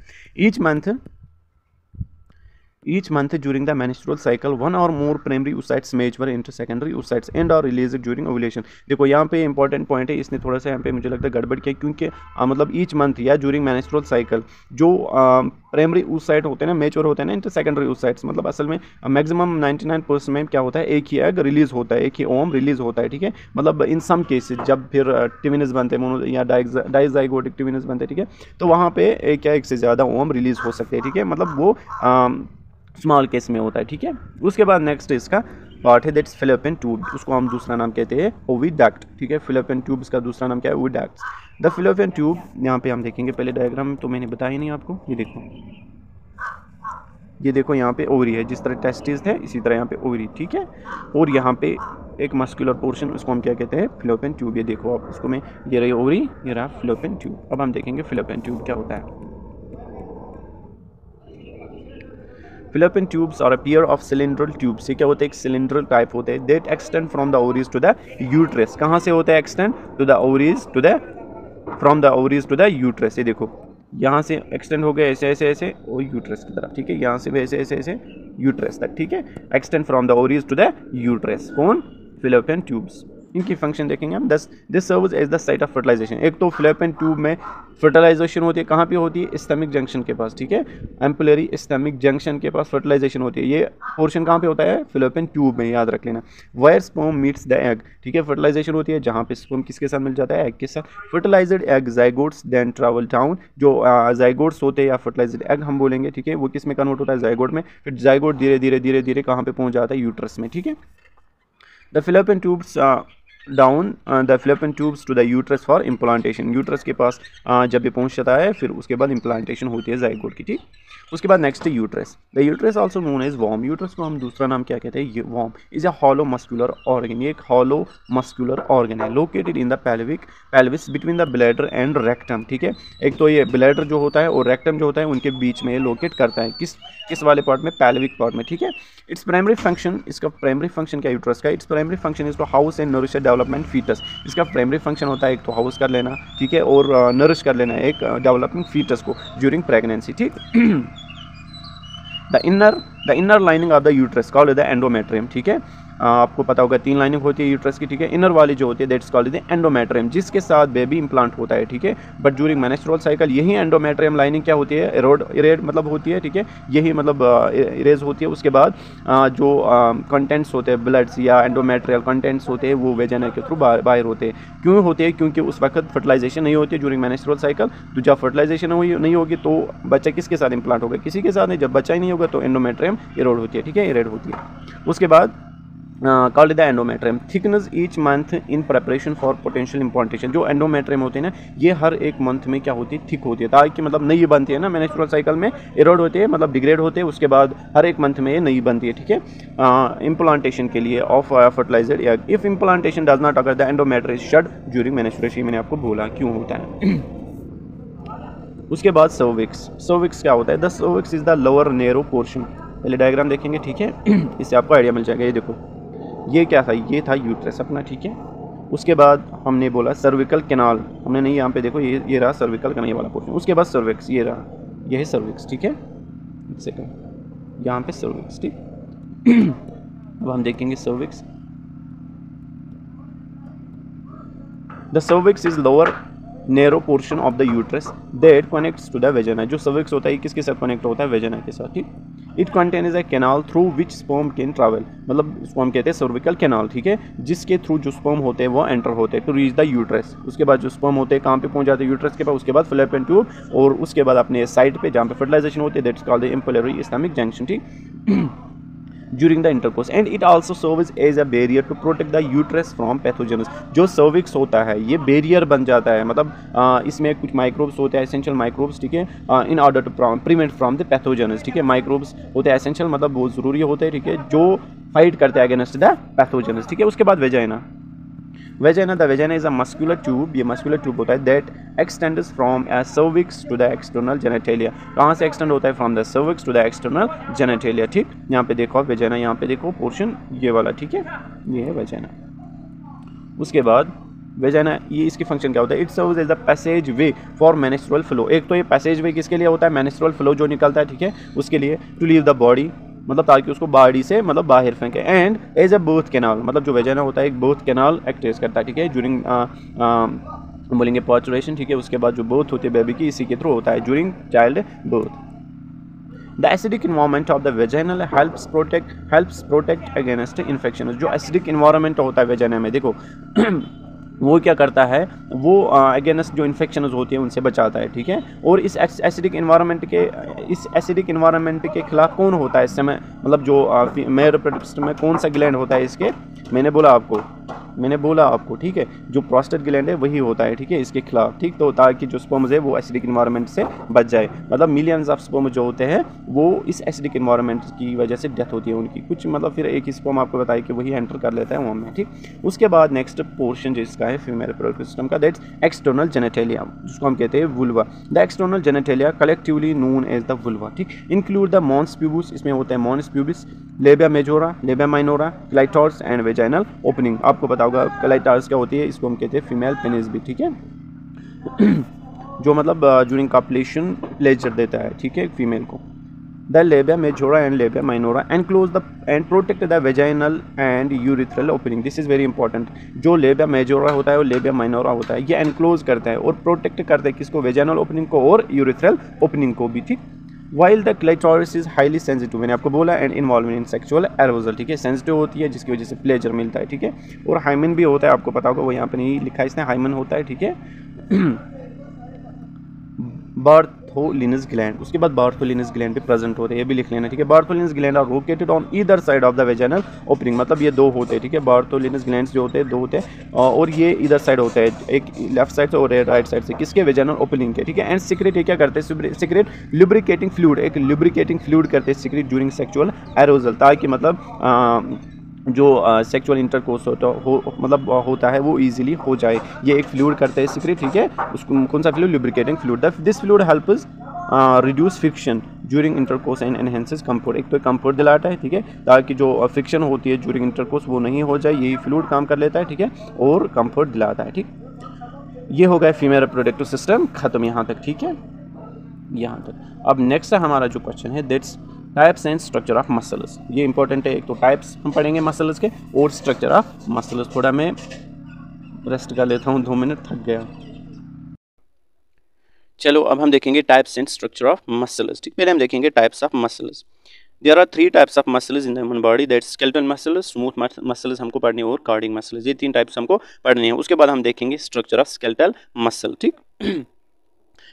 Each month during the menstrual cycle one or more primary oocytes mature into secondary oocytes and are released during ovulation। देखो यहाँ पे इंपॉर्टेंट पॉइंट है, इसने थोड़ा सा यहाँ पे मुझे लगता है गड़बड़ किया, क्योंकि मतलब ईच मंथ या ड्यूरिंग मेंस्ट्रुअल साइकिल जो प्राइमरी oocyte होते हैं ना, मेच्योर होते हैं ना इंटू सेकेंडरी oocytes, मतलब असल में मैक्सिमम 99% में क्या होता है, एक ही एग रिलीज होता है, एक ही ओम रिलीज होता है, ठीक है। मतलब इन सम केसेस जब फिर ट्विन्स बनते हैं या डाइजाइगोटिक ट्विन्स बनते हैं, ठीक है, तो वहाँ पे एक या एक से ज़्यादा ओम रिलीज हो सकते हैं, ठीक है। मतलब वो स्मॉल केस में होता है, ठीक है। उसके बाद नेक्स्ट इसका पार्ट है दैट्स फिलिपियन ट्यूब, उसको हम दूसरा नाम कहते हैं ओविडक्ट, ठीक है। फिलिपियन ट्यूब इसका दूसरा नाम क्या है, ओविडक्ट। द फिलिपियन ट्यूब यहाँ पे हम देखेंगे, पहले डायग्राम तो मैंने बताया नहीं आपको, ये देखो यहाँ पे ओवरी है, जिस तरह टेस्टिस थे इसी तरह यहाँ पे ओवरी, ठीक है। और यहाँ पे एक मस्कुलर पोर्शन, उसको हम क्या कहते हैं, फिलिपियन ट्यूब। ये देखो आप, इसको मैं, ये रही ओवरी, ये रहा फिलिपियन ट्यूब। अब हम देखेंगे फिलिपियन ट्यूब क्या होता है। Fallopian tubes are a pair of cylindral tubes, ये क्या होते हैं, एक सिलेंड्रल टाइप होते हैं, that extend from the ovaries to the uterus। कहाँ से होता है extend to the ovaries to the from the ovaries to the uterus। ये देखो यहाँ से एक्सटेंड हो गया ऐसे ऐसे ऐसे और यूट्रस की तरफ, ठीक है। यहाँ से भी ऐसे ऐसे ऐसे यूट्रस तक, ठीक है। Extend from the ovaries to the uterus, कौन, फिलिपियन ट्यूब्स। इनकी फंक्शन देखेंगे हम। This serves as the site of fertilisation. एक तो फिलिपियन ट्यूब में फर्टिलाइजेशन होती है, कहाँ पे होती है, स्टमक जंक्शन के पास, ठीक है। एम्पुलरी स्टमक जंक्शन के पास फर्टिलाइजेशन होती है। ये पोर्शन कहाँ पे होता है, फिलिपियन ट्यूब में, याद रख लेना। Wire sperm meets the egg, ठीक है। फर्टिलाइजेशन होती है जहाँ पे स्पर्म किसके साथ मिल जाता है, एग के साथ। Fertilised egg zygotes then travel down, जो जाइगोट्स होते हैं या फर्टिलाइज्ड एग हम बोलेंगे, ठीक है, वो किस में कन्वर्ट होता है, जाइगोट में। फिर जाइगोट धीरे धीरे धीरे धीरे कहाँ पे पहुँच जाता है, यूट्रस में, ठीक है। The fallopian tubes down the fallopian tubes to the uterus for implantation. Uterus के पास जब ये पहुंच जाता है फिर उसके बाद इम्प्लांटेशन होती है जाइगोट की, ठीक। उसके बाद नेक्स्ट है uterus. The uterus also known as वॉर्म। यूट्रस को हम दूसरा नाम क्या कहते हैं, ये वॉर्म is a hollow muscular organ. ये एक हॉलो मस्कुलर ऑर्गन है, located in the pelvis between the bladder and rectum, ठीक है। एक तो ये ब्लैडर जो होता है और रेक्टम जो होता है उनके बीच में लोकेट करता है, किस वाले पार्ट में, पेल्विक पार्ट में, ठीक है। इट्स प्राइमरी फंक्शन, इसका प्राइमरी फंक्शन क्या यूट्रस का, its primary function is to house and nourish development foetus. इसका प्राइमरी फंक्शन होता है एक तो हाउस कर लेना, ठीक है, और नरिश कर लेना एक डेवलपिंग फीटस को ड्यूरिंग प्रेगनेंसी, ठीक। The inner lining of the uterus called the endometrium, ठीक है। आपको पता होगा 3 लाइनिंग होती है यूट्रस की, ठीक है। इनर वाली जो होती है दैट्स कॉल्ड द एंडोमेट्रियम, जिसके साथ बेबी इंप्लांट होता है, ठीक है। बट ड्यूरिंग मेंस्ट्रुअल साइकिल यही एंडोमेट्रियम लाइनिंग क्या होती है, इरेड मतलब होती है, ठीक है। यही मतलब इरेज होती है। उसके बाद जो कंटेंट्स होते हैं ब्लड्स या एंडोमेट्रियल कंटेंट्स होते हैं वो वेजाइना के थ्रू बाहर होते हैं। क्यों होते हैं, क्योंकि उस वक्त फर्टिलाइजेशन नहीं होती है ड्यूरिंग मेंस्ट्रुअल साइकिल। तो जब फर्टिलाइजेशन नहीं होगी तो बच्चा किसके साथ इंप्लांट होगा, किसी के साथ नहीं। जब बच्चा ही नहीं होगा तो एंडोमेट्रियम इरोड होती है, ठीक है, इरेड होती है। उसके बाद called the endometrium thickness each month in preparation for potential implantation. जो एंडोमेट्रियम होते हैं ना, ये हर एक मंथ में क्या होती है, थिक होती है, ताकि मतलब नई बनती है ना, मेंस्ट्रुअल साइकिल में इरोड होते हैं, मतलब डिग्रेड होते हैं, उसके बाद हर एक मंथ में ये नई बनती है, ठीक है, इम्प्लांटेशन के लिए of fertilised egg. If implantation does not occur the endometrium shut during menstruation. मैंने आपको बोला क्यों होता है। उसके बाद सर्विक्स। सर्विक्स क्या होता है, the cervix is the lower narrow portion. पहले डायग्राम देखेंगे, ठीक है, इससे आपको आइडिया मिल जाएगा। ये देखो, ये क्या था, ये था यूट्रस अपना, ठीक है। उसके बाद हमने बोला सर्विकल कैनाल, हमने नहीं, यहाँ पे देखो ये रहा सर्विकल कैनाल वाला पोर्शन। उसके बाद सर्विक्स, ये रहा, ये है सर्विक्स, ठीक है। एक सेकंड, यहाँ पे सर्विक्स, ठीक। अब हम देखेंगे cervix. The cervix is lower narrow portion of the uterus that connects to the vagina. जो सर्विक्स होता है किसके साथ कनेक्ट होता है, वेजाना के साथ, ठीक। It contains a canal through which sperm can travel, मतलब इसको हम कहते हैं सर्विकल कैनाल, ठीक है, जिसके थ्रू जो स्पर्म होते हैं वो एंटर होते हैं टू रीच द यूट्रस। उसके बाद जो स्पर्म होते हैं कहाँ पे पहुँच जाते हैं, यूट्रस के पास। उसके बाद फिलिपियन ट्यूब और उसके बाद अपने साइड पे जहाँ पे फर्टिलाइजेशन होती है that's called the ampullary isthmic junction, ठीक। During the intercourse and it also serves as a barrier to protect the uterus from pathogens. जो सर्विक्स होता है ये बैरियर बन जाता है, मतलब इसमें कुछ माइक्रोब्स होते हैं, एसेंशियल माइक्रोब्स, ठीक है, in order to prevent from the pathogens, ठीक है। माइक्रोब्स होते हैं एसेंशियल, मतलब बहुत ज़रूरी होते हैं, ठीक है, जो फाइट करते हैं अगेंस्ट द पैथोजेन्स, ठीक है। उसके बाद vagina, the vagina is a muscular tube, ये मस्कुलर ट्यूब होता है that extends from a cervix to the external genitalia. कहाँ से एक्सटेंड होता है? From the cervix to the external genitalia, ठीक। यहाँ पे देखो आप वेजाइना, यहाँ पे देखो पोर्शन ये वाला, ठीक है, ये है वेजाइना। उसके बाद वेजाइना, ये इसकी फंक्शन क्या होता है? It serves as the passageway for menstrual flow. एक तो ये पैसेज वे किसके लिए होता है? मेंस्ट्रुअल फ्लो जो निकलता है, ठीक है, उसके लिए। टू लीव द बॉडी, मतलब ताकि उसको बॉडी से मतलब बाहर फेंके। And as a birth canal, मतलब जो वेजाइना होता है एक बर्थ कैनाल एक्ट करता है, ठीक है, ड्यूरिंग बोलेंगे पार्चुरेशन, ठीक है। उसके बाद जो बर्थ होती है बेबी की, इसी के थ्रू होता है, during child birth. The acidic environment of the vaginal helps protect against infection. जो एसिडिक इन्वायरमेंट होता है वेजाइना में, देखो वो क्या करता है, वो अगेंस्ट जो इन्फेक्शन होती है उनसे बचाता है, ठीक है। और इस एसिडिक इन्वायरमेंट के खिलाफ कौन होता है इस समय, मतलब जो मेल रिप्रोडक्टिव सिस्टम में कौन सा ग्लैंड होता है इसके? मैंने बोला आपको, ठीक है, जो प्रोस्टेट ग्लैंड है वही होता है, ठीक है, इसके खिलाफ, ठीक। तो ताकि जो स्पर्म्स है वो एसिडिक इन्वायरमेंट से बच जाए, मतलब मिलियंस ऑफ स्पर्म जो होते हैं वो इस एसिडिक इन्वायरमेंट की वजह से डेथ होती है उनकी, कुछ मतलब फिर एक ही स्पर्म आपको बताया कि वही एंटर कर लेता है वहाँ में, ठीक। उसके बाद नेक्स्ट पोर्शन जिसका है फीमेल रिप्रोडक्टिव सिस्टम का, दैट्स एक्सटर्नल जेनेटेलिया, जिसको हम कहते हैं vulva. The external genitalia collectively known as the vulva, ठीक। इंक्लूड द मॉन्स प्यूबिस, इसमें होता है mons pubis, labia majora, labia minora, clitoris and vaginal opening. आपको पता होगा क्लाइटोरस क्या होती है, इसको हम कहते हैं फीमेल पेनिस भी, ठीक है, जो मतलब ड्यूरिंग कॉपुलेशन प्लेजर देता है, ठीक है, फीमेल को। The labia majora and labia minora enclose the end protect the vaginal and urethral opening. This is very important. जो लेबिया मेजोरा होता है और लेबिया माइनोरा होता है, ये एनक्लोज करता है और प्रोटेक्ट करता है किसको? वेजाइनल ओपनिंग को और यूरिथ्रल ओपनिंग को भी, ठीक। While the clitoris is highly sensitive, मैंने आपको बोला, and involve in sexual aerogel, ठीक है, सेंसिटिव होती है जिसकी वजह से प्लेजर मिलता है, ठीक है। और हाइमन भी होता है, आपको पता होगा, वो यहाँ पे नहीं लिखा है इसने, हाइमन होता है, ठीक है। बार्थोलिनस ग्लैंड, उसके बाद बार्थोलिनस ग्लैंड भी प्रेजेंट होते हैं, ये भी लिख लेना, ठीक है। Bartholin's gland are located on either side of the vaginal opening, मतलब ये दो होते हैं, ठीक है, बार्थोलिनस ग्लैंड्स जो होते हैं दो होते हैं, और ये इधर साइड होता है, एक लेफ्ट साइड से और राइट साइड से, किसके? वेजाइनल ओपनिंग के, ठीक है। एंड सीक्रेट, ये क्या करते हैं? सीक्रेट लुब्रिकेटिंग फ्लूइड, एक लुब्रिकेटिंग फ्लूइड करते हैं सीक्रेट ड्यूरिंग सेक्सुअल एरोजल, ताकि मतलब जो सेक्सुअल इंटरकोर्स होता है वो इजीली हो जाए। ये एक फ्लूइड करते हैं सीक्रेट, ठीक है, उसको कौन सा fluid? Lubricating fluid. This fluid helps reduce friction during intercourse and enhances comfort. एक तो कंफर्ट दिलाता है, ठीक है, ताकि जो फ्रिक्शन होती है ड्यूरिंग इंटरकोर्स वो नहीं हो जाए, यही फ्लूइड काम कर लेता है, ठीक है, और कंफर्ट दिलाता है, ठीक। ये हो गया फीमेल रिप्रोडक्टिव सिस्टम खत्म यहाँ तक, ठीक है, यहाँ तक। अब नेक्स्ट हमारा जो क्वेश्चन है, that's types and structure of muscles. ये इंपॉर्टेंट है, एक तो टाइप्स हम पढ़ेंगे मसल्स के और स्ट्रक्चर ऑफ मसल्स। थोड़ा मैं रेस्ट कर लेता हूँ, 2 मिनट थक गया। चलो अब हम देखेंगे types and structure of muscles, ठीक। पहले हम देखेंगे types of muscles. There are 3 types of muscles in the human body, that's skeletal muscles, smooth muscles हमको पढ़नी है, और कार्डियक मसल्स, ये 3 टाइप्स हमको पढ़नी है। उसके बाद हम देखेंगे स्ट्रक्चर ऑफ स्केलेटल मसल, ठीक।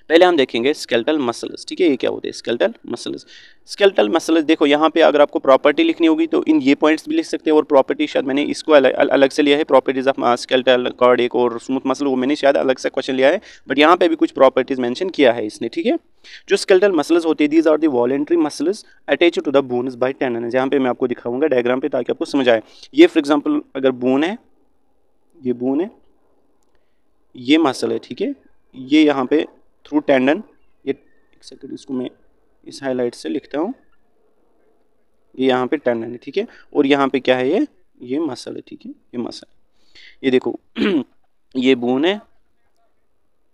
पहले हम देखेंगे स्केलेटल मसल्स, ठीक है, ये क्या होते हैं स्केलेटल मसल्स। स्केलेटल मसल्स, देखो यहाँ पे अगर आपको प्रॉपर्टी लिखनी होगी तो इन ये पॉइंट्स भी लिख सकते हैं, और प्रॉपर्टी शायद मैंने इसको अलग से लिया है, प्रॉपर्टीज ऑफ स्केलेटल, कार्डियक और स्मूथ मसल, वो मैंने शायद अलग से क्वेश्चन लिया है, बट यहाँ पे भी कुछ प्रॉपर्टीज मेंशन किया है इसने, ठीक है। जो स्केलेटल मसल्स होती है, these are the voluntary muscles attach to the bones by tendon. यहाँ पे मैं आपको दिखाऊंगा डायग्राम पे ताकि आपको समझ आए। ये फॉर एग्जाम्पल अगर बोन है, ये बोन है, ये मसल है, ठीक है, ये यहाँ पे थ्रू टेंडन, ये एक सेकंड इसको मैं इस हाईलाइट से लिखता हूँ, ये यहाँ पे टेंडन है, ठीक है, और यहाँ पे क्या है? ये मसल है, ठीक है, ये मसल है, ये देखो ये बोन है,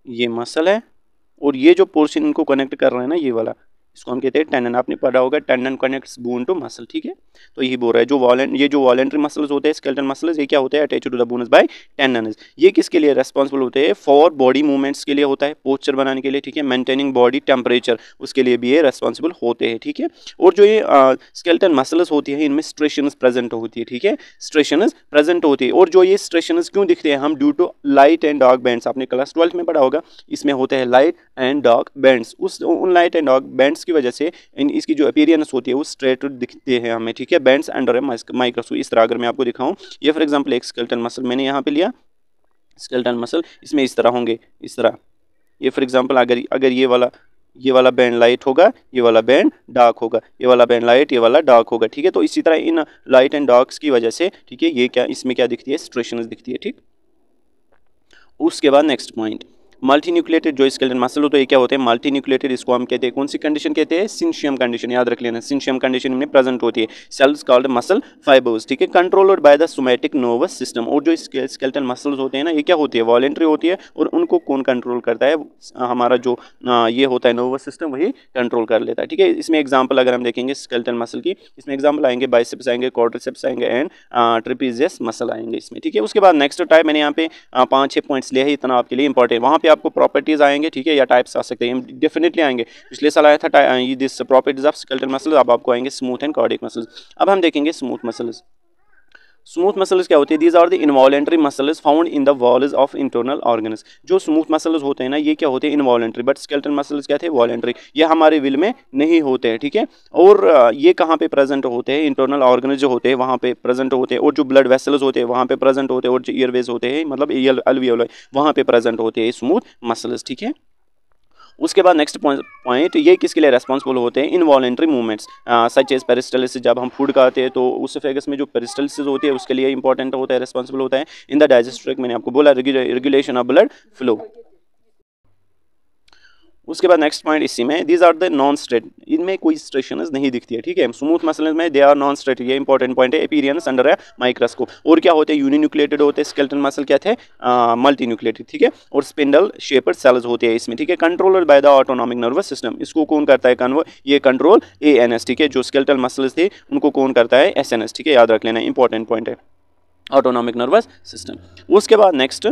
ये मसल है, और ये जो पोर्शन इनको कनेक्ट कर रहे हैं ना, ये वाला, इसको हम कहते हैं टेंडन। आपने पढ़ा होगा tendon connects bone to muscle, ठीक है। तो यही बोल रहा है ये जो वॉलेंटरी मसल्स होते हैं स्केलेटल मसल्स, ये क्या होते हैं? Attach to the bones by tendons. ये किसके लिए रेस्पॉन्सिबल होते हैं? फॉर बॉडी मूवमेंट्स के लिए होता है, पोस्चर बनाने के लिए, ठीक है, मेंटेनिंग बॉडी टेम्परेचर, उसके लिए भी ये रेस्पॉन्सिबल होते हैं, ठीक है। और जो ये स्केलेटल मसल्स होती है, इनमें स्ट्रेशंस प्रेजेंट होती है, ठीक है, स्ट्रेशंस प्रेजेंट होती है। और जो ये स्ट्रेशंस क्यों दिखते हैं हम? Due to light and dark bands, आपने क्लास 12 में पढ़ा होगा, इसमें होते हैं लाइट एंड डार्क बैंड्स। उन लाइट एंड डार्क बैंड्स उसकी वजह से इसकी जो अपीयरेंस होती है वो स्ट्रेट दिखते हैं हमें, ठीक है, बैंड्स अंडर ए माइक्रोस्कोप। इस तरह अगर मैं आपको दिखाऊं, ये फॉर एग्जांपल एक स्केलेटल मसल मैंने यहाँ पे लिया, स्केलेटल मसल, इसमें इस तरह होंगे, इस तरह। ये फॉर एग्जांपल अगर ये वाला बैंड लाइट होगा, ये वाला बैंड डार्क होगा, ये वाला बैंड लाइट, ये वाला डार्क होगा, ठीक है। तो इसी तरह इन लाइट एंड डार्क्स की वजह से, ठीक है, ये क्या इसमें क्या दिखती है, स्ट्रेशंस दिखती है, ठीक। उसके बाद नेक्स्ट पॉइंट, मल्टी न्यूक्लिएटेड जो स्केलेटल मसल होता है, ये क्या होते हैं, मल्टी न्यूक्लिएटेड। इसको हम कहते हैं, कौन सी कंडीशन कहते हैं, सिंशियम कंडीशन, याद रख लेना, सिंशियम कंडीशन में प्रेजेंट होती है। सेल्स कॉल्ड मसल फाइबर्स, ठीक है, controlled by the somatic nervous system. और जो स्केलेटल मसल्स होते हैं ना, ये क्या होती है, वॉलेंट्री होती है, और उनको कौन कंट्रोल करता है, हमारा जो ये होता है नर्वस सिस्टम, वही कंट्रोल कर लेता है, ठीक है। इसमें एग्जाम्पल अगर हम देखेंगे स्केलेटल मसल की, इसमें एग्जाम्पल आएंगे, बाइसेप्स आएंगे, क्वाड्रिसेप्स आएंगे एंड ट्रेपेजियस मसल आएंगे इसमें, ठीक है। उसके बाद नेक्स्ट टाइप मैंने यहाँ पे 5-6 पॉइंट्स लिए हैं, इतना आपके लिए इंपॉर्टेंट। वहाँ पे आपको प्रॉपर्टीज आएंगे, ठीक है, या टाइप्स आ सकते हैं, डेफिनेटली आएंगे। पिछले साल आया था this properties of skeletal muscles, अब आपको आएंगे स्मूथ एंड कार्डियक मसल्स। अब हम देखेंगे स्मूथ मसल्स। स्मूथ मसल्स क्या होते हैं, these are the involuntary muscles found in the walls of internal organs. जो स्मूथ मसल्स होते हैं ना, ये क्या होते हैं, इनवॉलेंट्री, बट स्केलेटल मसल्स क्या थे, वॉलेंट्री, ये हमारे विल में नहीं होते हैं, ठीक है। और ये कहाँ पे प्रेजेंट होते हैं, इंटरनल ऑर्गन्स जो होते हैं वहाँ पे प्रेजेंट होते हैं, और जो ब्लड वेसल्स होते हैं वहाँ पे प्रेजेंट होते हैं, और जो ईयरवेज होते हैं, मतलब अल्वियोलाई, वहाँ पे प्रेजेंट होते हैं स्मूथ मसल्स, ठीक है। उसके बाद नेक्स्ट पॉइंट, ये किसके लिए रेस्पॉन्सिबल होते हैं, involuntary movements such as peristalsis. जब हम फूड खाते हैं तो उस फेगस में जो पेरिस्टालिसिस होती है उसके लिए इंपॉर्टेंट होता है, रेस्पॉन्सिबल होता है। इन द डाइजेस्टिव ट्रैक्ट मैंने आपको बोला, रेगुलेशन ऑफ ब्लड फ्लो। उसके बाद नेक्स्ट पॉइंट इसी में, these are the non straight, इनमें कोई स्ट्रेशंस नहीं दिखती है, ठीक है। स्मूथ मसल्स में दे आर नॉन स्ट्रेट, ये इंपॉर्टेंट पॉइंट है, अपीयरेंस अंडर ए माइक्रोस्कोप। और क्या होते हैं, यूनिन्यूक्लिएटेड होते हैं, स्केलेटल मसल क्या थे, मल्टी न्यूक्लिएटेड, ठीक है। और स्पिंडल शेप्ड सेल्स होते हैं इसमें, ठीक है, controlled by the autonomic nervous system. इसको कौन करता है, ये कंट्रोल ANS, ठीक है। जो स्केलेटल मसल्स थे उनको कौन करता है, SNS, ठीक है, याद रख लेना, इंपॉर्टेंट पॉइंट है, ऑटोनॉमिक नर्वस सिस्टम। उसके बाद नेक्स्ट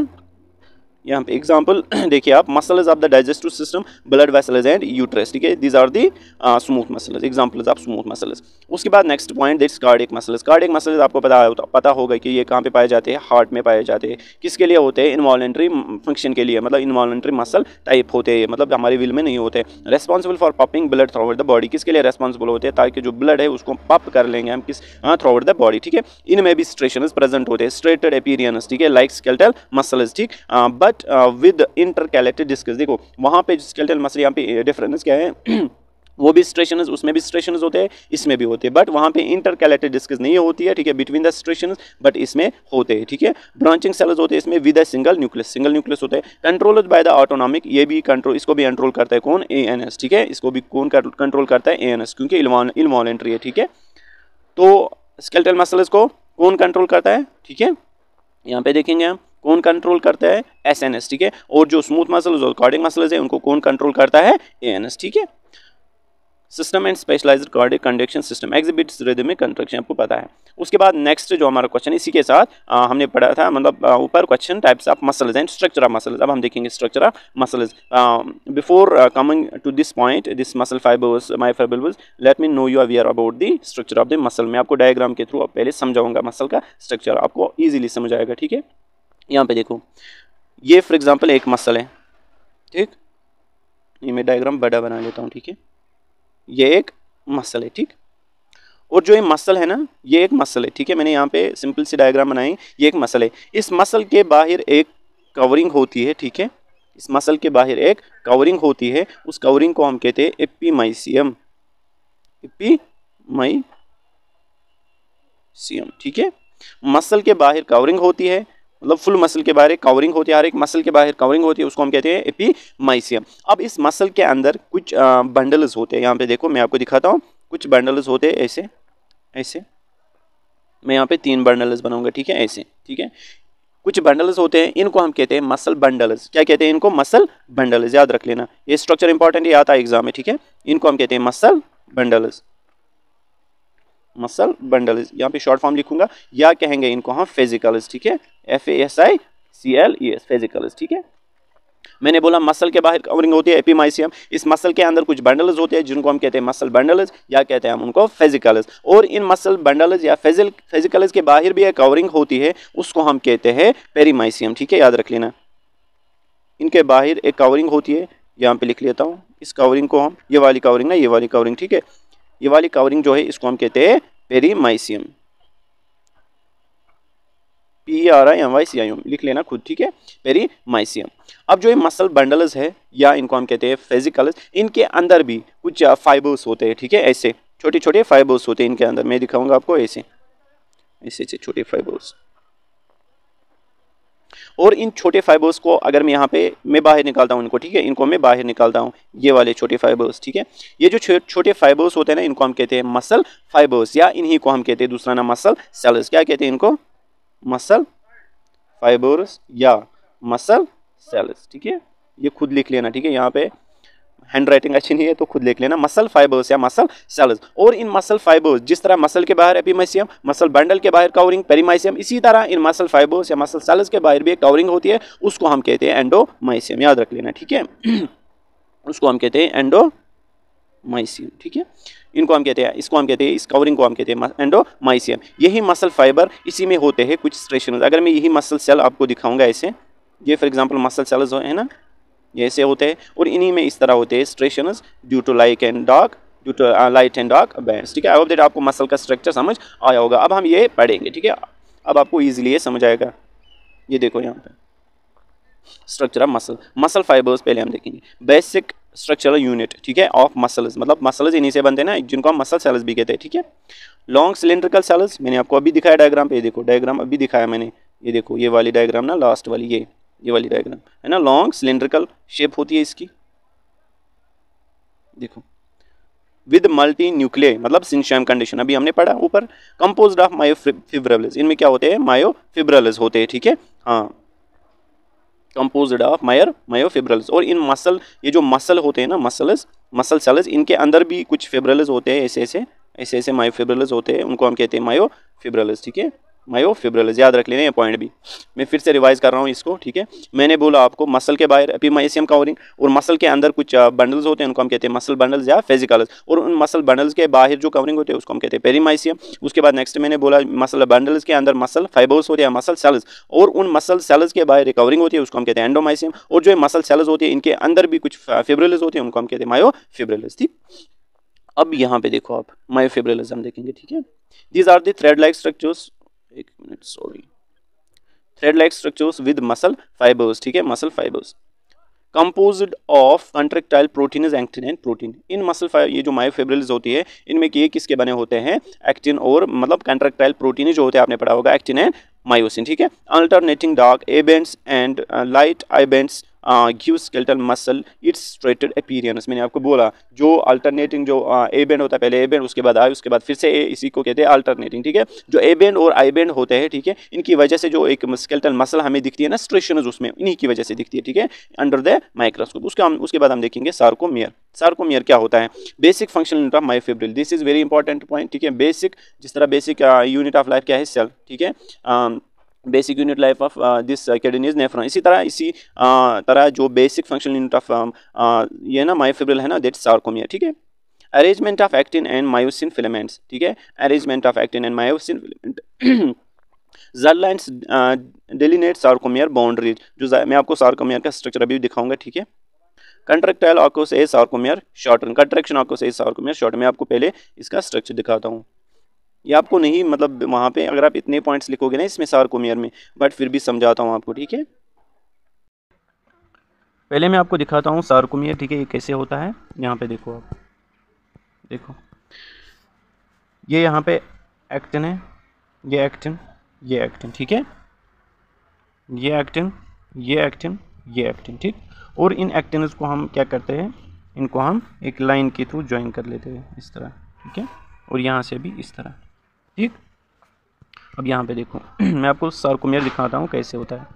यहाँ पे एग्जाम्पल देखिए आप, muscles of the digestive system, blood vessels and uterus, ठीक है, these are the smooth muscles, examples of smooth muscles. उसके बाद next point, that's cardiac muscles. Cardiac muscles आपको पता होगा कि ये कहाँ पे पाए जाते हैं, हार्ट में पाए जाते हैं। किसके लिए होते हैं, इनवॉलेंट्री फंक्शन के लिए, मतलब इनवॉलेंट्री मसल टाइप होते हैं, मतलब हमारे विल में नहीं होते। Responsible for pumping blood throughout the body, किसके लिए रेस्पॉन्सिबल होते हैं, ताकि जो ब्लड है उसको पप कर लेंगे हम थ्रू आउट द बॉडी, ठीक है। इनमें भी स्ट्रेशंस प्रेजेंट होते हैं, स्ट्रेटेड अपीयरेंस, ठीक है, लाइक स्केलेटल मसल्स, ठीक, बट विद इंटरकैलेटेड डिस्कस। देखो वहां पे स्केलेटल मसल, यहाँ पे डिफरेंस क्या है वो भी स्ट्रेशंस, उसमें भी स्ट्रेशंस होते हैं, इसमें भी होते हैं, बट वहां पे इंटरकैलेटेड डिस्कस नहीं होती है, ठीक है, बिटवीन द स्ट्रेशंस, बट इसमें होते हैं, ठीक है। ब्रांचिंग सेल्स होते हैं इसमें विद अ सिंगल न्यूक्लियस होते हैं, कंट्रोल्ड बाय द ऑटोनॉमिक, ये भी कंट्रोल, इसको भी कंट्रोल करता है कौन, ANS, ठीक है, इसको भी कौन कंट्रोल करता है, ANS, क्योंकि इनवॉलेंट्री है, ठीक है। तो स्केलेटल मसल्स को कौन कंट्रोल करता है, ठीक है, यहाँ पे देखेंगे हम कौन कंट्रोल करता है, SNS, ठीक है। और जो स्मूथ मसल्स और कार्डियक मसल्स है उनको कौन कंट्रोल करता है, ANS, ठीक है। System and specialised cardiac conduction system exhibits rhythmic contraction, आपको पता है। उसके बाद नेक्स्ट जो हमारा क्वेश्चन, इसी के साथ हमने पढ़ा था, मतलब ऊपर question types of muscles and structure of muscles. अब हम देखेंगे structure of muscles. Before coming to this point, this muscle fibres, myofibrils, let me know you aware about the structure of the muscle. मैं आपको diagram के through पहले समझाऊंगा muscle का structure, आपको ईजिली समझ आएगा, ठीक है। यहाँ पे देखो, ये फॉर एग्जांपल एक मसल है, ठीक, ये मैं डायग्राम बड़ा बना लेता हूँ, ठीक है, ये एक मसल है, ठीक। और जो ये मसल है ना, ये एक मसल है, ठीक है, मैंने यहाँ पे सिंपल सी डायग्राम बनाई, ये एक मसल है। इस मसल के बाहर एक कवरिंग होती है, ठीक है, इस मसल के बाहर एक कवरिंग होती है, उस कवरिंग को हम कहते हैं एपिमाइसियम, ठीक है। मसल के बाहर कवरिंग होती है, मतलब फुल मसल के बाहर कवरिंग होती है, हर एक मसल के बाहर कवरिंग होती है, उसको हम कहते हैं एपिमाइसियम। अब इस मसल के अंदर कुछ बंडल्स होते हैं, यहाँ पे देखो मैं आपको दिखाता हूँ, कुछ बंडल्स होते हैं ऐसे ऐसे, मैं यहाँ पे 3 बंडल्स बनाऊंगा, ठीक है, ऐसे, ठीक है। कुछ बंडल्स होते हैं, इनको हम कहते हैं मसल बंडल्स। क्या कहते हैं इनको, मसल बंडल्स, याद रख लेना, ये स्ट्रक्चर इंपॉर्टेंट, ये आता है एग्जाम में, ठीक है। इनको हम कहते हैं मसल बंडल्स, मसल बंडल्स, यहाँ पे शॉर्ट फॉर्म लिखूंगा, या कहेंगे इनको हम फेजिकल्स, ठीक है, FASICLES, फेजिकल्स, ठीक है। मैंने बोला मसल के बाहर कवरिंग होती है एपिमाइसियम, इस मसल के अंदर कुछ बंडल्स होते हैं जिनको हम कहते हैं मसल बंडल्स, या कहते हैं हम उनको फेजिकल्स। और इन मसल बंडल्स या फेजिकल्स के बाहर भी एक कवरिंग होती है, उसको हम कहते हैं पेरीमाइसियम, ठीक है, याद रख लेना। इनके बाहर एक कवरिंग होती है, यहाँ पे लिख लेता हूँ। इस कवरिंग को हम, ये वाली कवरिंग ना, ये वाली कवरिंग, ठीक है, ये वाली कवरिंग जो है इसको हम कहते हैं पेरीमाइसियम, PERIMYCIUM लिख लेना खुद, ठीक है, पेरीमाइसियम। अब जो ये मसल बंडल्स है या इनको हम कहते हैं फेजिकल्स, इनके अंदर भी कुछ फाइबर्स होते हैं, ठीक है, ऐसे छोटे छोटे फाइबर्स होते हैं इनके अंदर। मैं दिखाऊंगा आपको ऐसे ऐसे छोटे फाइबर्स। और इन छोटे फाइबर्स को अगर मैं बाहर निकालता हूँ इनको, ठीक है, इनको मैं बाहर निकालता हूँ, ये वाले छोटे फाइबर्स, ठीक है, ये जो छोटे फाइबर्स होते हैं ना, इनको हम कहते हैं मसल फाइबर्स, या इन्हीं को हम कहते हैं दूसरा नाम मसल सेल्स। क्या कहते हैं इनको? मसल फाइबर्स या मसल सेल्स, ठीक है, ये खुद लिख लेना, ठीक है, यहाँ पे हैंड राइटिंग अच्छी नहीं है तो खुद लिख लेना, मसल फाइबर्स या मसल सेल्स। और इन मसल फाइबर्स, जिस तरह मसल के बाहर एपिमाइसियम, मसल बंडल के बाहर कवरिंग पेरीमाइसियम, इसी तरह इन मसल फाइबर्स या मसल सेल्स के बाहर भी एक कवरिंग होती है, उसको हम कहते हैं एंडोमाइसियम, याद रख लेना, ठीक है। उसको हम कहते हैं एंडोमाइसियम, ठीक है, इनको हम कहते हैं, इसको हम कहते हैं, इस कवरिंग को हम कहते हैं एंडोमाइसियम। यही मसल फाइबर, इसी में होते हैं कुछ स्ट्रेशंस। अगर मैं यही मसल सेल आपको दिखाऊंगा ऐसे, ये फॉर एग्जांपल मसल सेल्स है ना, ये ऐसे होते हैं, और इन्हीं में इस तरह होते हैं striations due to light and dark bands, ठीक है। आई होप दैट आपको मसल का स्ट्रक्चर समझ आया होगा। अब हम ये पढ़ेंगे, ठीक है, अब आपको ईजिली ये समझ आएगा। ये देखो यहाँ पे स्ट्रक्चर ऑफ मसल फाइबर्स पहले हम देखेंगे। बेसिक स्ट्रक्चरल यूनिट, ठीक है, ऑफ मसल्स, मतलब मसल्स इन्हीं से बनते हैं ना, जिनको हम मसल सेल्स भी कहते हैं, ठीक है। लॉन्ग सिलेंड्रिकल सेल्स मैंने आपको अभी दिखाया डायग्राम पे, ये देखो डायग्राम अभी दिखाया मैंने, ये देखो ये वाली डायग्राम ना, लास्ट वाली ये वाली डायग्राम है ना, लॉन्ग सिलेंड्रिकल शेप होती है इसकी, देखो, विद मल्टी न्यूक्लियर, मतलब सिंशियम कंडीशन अभी हमने पढ़ा ऊपर। कंपोज्ड ऑफ मायोफिब्रिल्स, इनमें क्या होते हैं? मायोफिब्रिल्स होते हैं, ठीक है, हाँ, कंपोज्ड ऑफ मायोफिब्रिल्स। और इन मसल, ये जो मसल होते हैं ना, मसल सेल्स, इनके अंदर भी कुछ फिब्रिल्स होते हैं, ऐसे ऐसे मायोफिब्रिल्स होते हैं, उनको हम कहते हैं मायोफिब्रिल्स, ठीक है, मायोफिब्रिल्स, याद रख लेना ये पॉइंट भी। मैं फिर से रिवाइज कर रहा हूँ इसको, ठीक है। मैंने बोला आपको मसल के बाहर एपिमाइसियम कवरिंग, और मसल के अंदर कुछ बंडल्स होते हैं, उनको हम कहते हैं मसल बंडल्स या फेजिकल्स, और उन मसल बंडल्स के बाहर जो कवरिंग होते हैं उसको हम कहते हैं पेरीमाइसियम। उसके बाद नेक्स्ट मैंने बोला मसल बंडल्स के अंदर मसल फाइबर्स होते हैं, मसल सेल्स, और उन मसल सेल्स के बाहर कवरिंग होती है, उसको हम कहते हैं एंडोमाइसियम। और जो मसल सेल्स होती है इनके अंदर भी कुछ फिब्रिल्स होते हैं, उनको हम कहते हैं मायोफिब्रिल्स, ठीक। अब यहाँ पे देखो आप मायोफिब्रिल्स हम देखेंगे, ठीक है। These are the thread like structures, एक minute sorry, thread like structures with muscle fibres, ठीक है, muscle fibres composed of contractile protein actin and protein. In muscle ये जो मायोफिब्रिल्स होती है, इनमें ये किसके बने होते हैं? एक्टिन और मतलब कंट्रेक्टाइल प्रोटीन जो होते हैं, आपने पढ़ा होगा एक्टिन एंड मायोसिन, ठीक है। Alternating dark A bands and light I bands give skeletal muscle it's striated appearance. मैंने आपको बोला जो अल्टरनेटिंग जो ए बैंड होता है, पहले ए बैंड, उसके बाद आई, उसके बाद फिर से ए, इसी को कहते हैं अल्टरनेटिंग, ठीक है। जो ए बैंड और आई बैंड होते हैं, ठीक है, इनकी वजह से जो एक स्केलेटल मसल हमें दिखती है ना, स्ट्रेशंस उसमें इन्हीं की वजह से दिखती है, ठीक है, अंडर द माइक्रोस्कोप। उसके बाद हम देखेंगे सार्कोमियर। सार्कोमियर क्या होता है? Basic functional unit of myofibril, this is very important point, ठीक है। बेसिक, जिस तरह बेसिक यूनिट ऑफ लाइफ क्या है? सेल, ठीक है, basic unit life of this kidney is nephron. इसी तरह जो बेसिक फंक्शनल यूनिट ऑफ ये ना मायोफिब्रिल है ना, दैट्स सार्कोमियर, ठीक है। Arrangement of actin and myosin filaments, ठीक है, arrangement of actin and myosin filament. Z lines delineate sarcomere boundaries, जो मैं आपको सार्कोमियर का स्ट्रक्चर अभी दिखाऊंगा, ठीक है। कंट्रेक्टाइल ऑक्यूस ए सार्कोमियर शॉर्टन, कंट्रैक्शन ऑक्यूस ए सार्कोमियर शॉर्टन। मैं आपको पहले इसका स्ट्रक्चर दिखाता हूँ, ये आपको नहीं, मतलब वहाँ पे अगर आप इतने पॉइंट्स लिखोगे ना इसमें सार्कोमियर में, बट फिर भी समझाता हूँ आपको, ठीक है। पहले मैं आपको दिखाता हूँ सार्कोमियर, ठीक है, ये कैसे होता है। यहाँ पे देखो आप, देखो ये यहाँ पे एक्टिन है, ये एक्टिन, ये एक्टिन, ठीक है, ये एक्टिन, ये एक्टिन, ये एक्टिन, ठीक। और इन एक्टिन्स को हम क्या करते हैं? इनको हम एक लाइन के थ्रू ज्वाइन कर लेते हैं इस तरह, ठीक है, और यहाँ से भी इस तरह, ठीक। अब यहाँ पे देखो मैं आपको सार्कोमियर दिखाता हूँ कैसे होता है।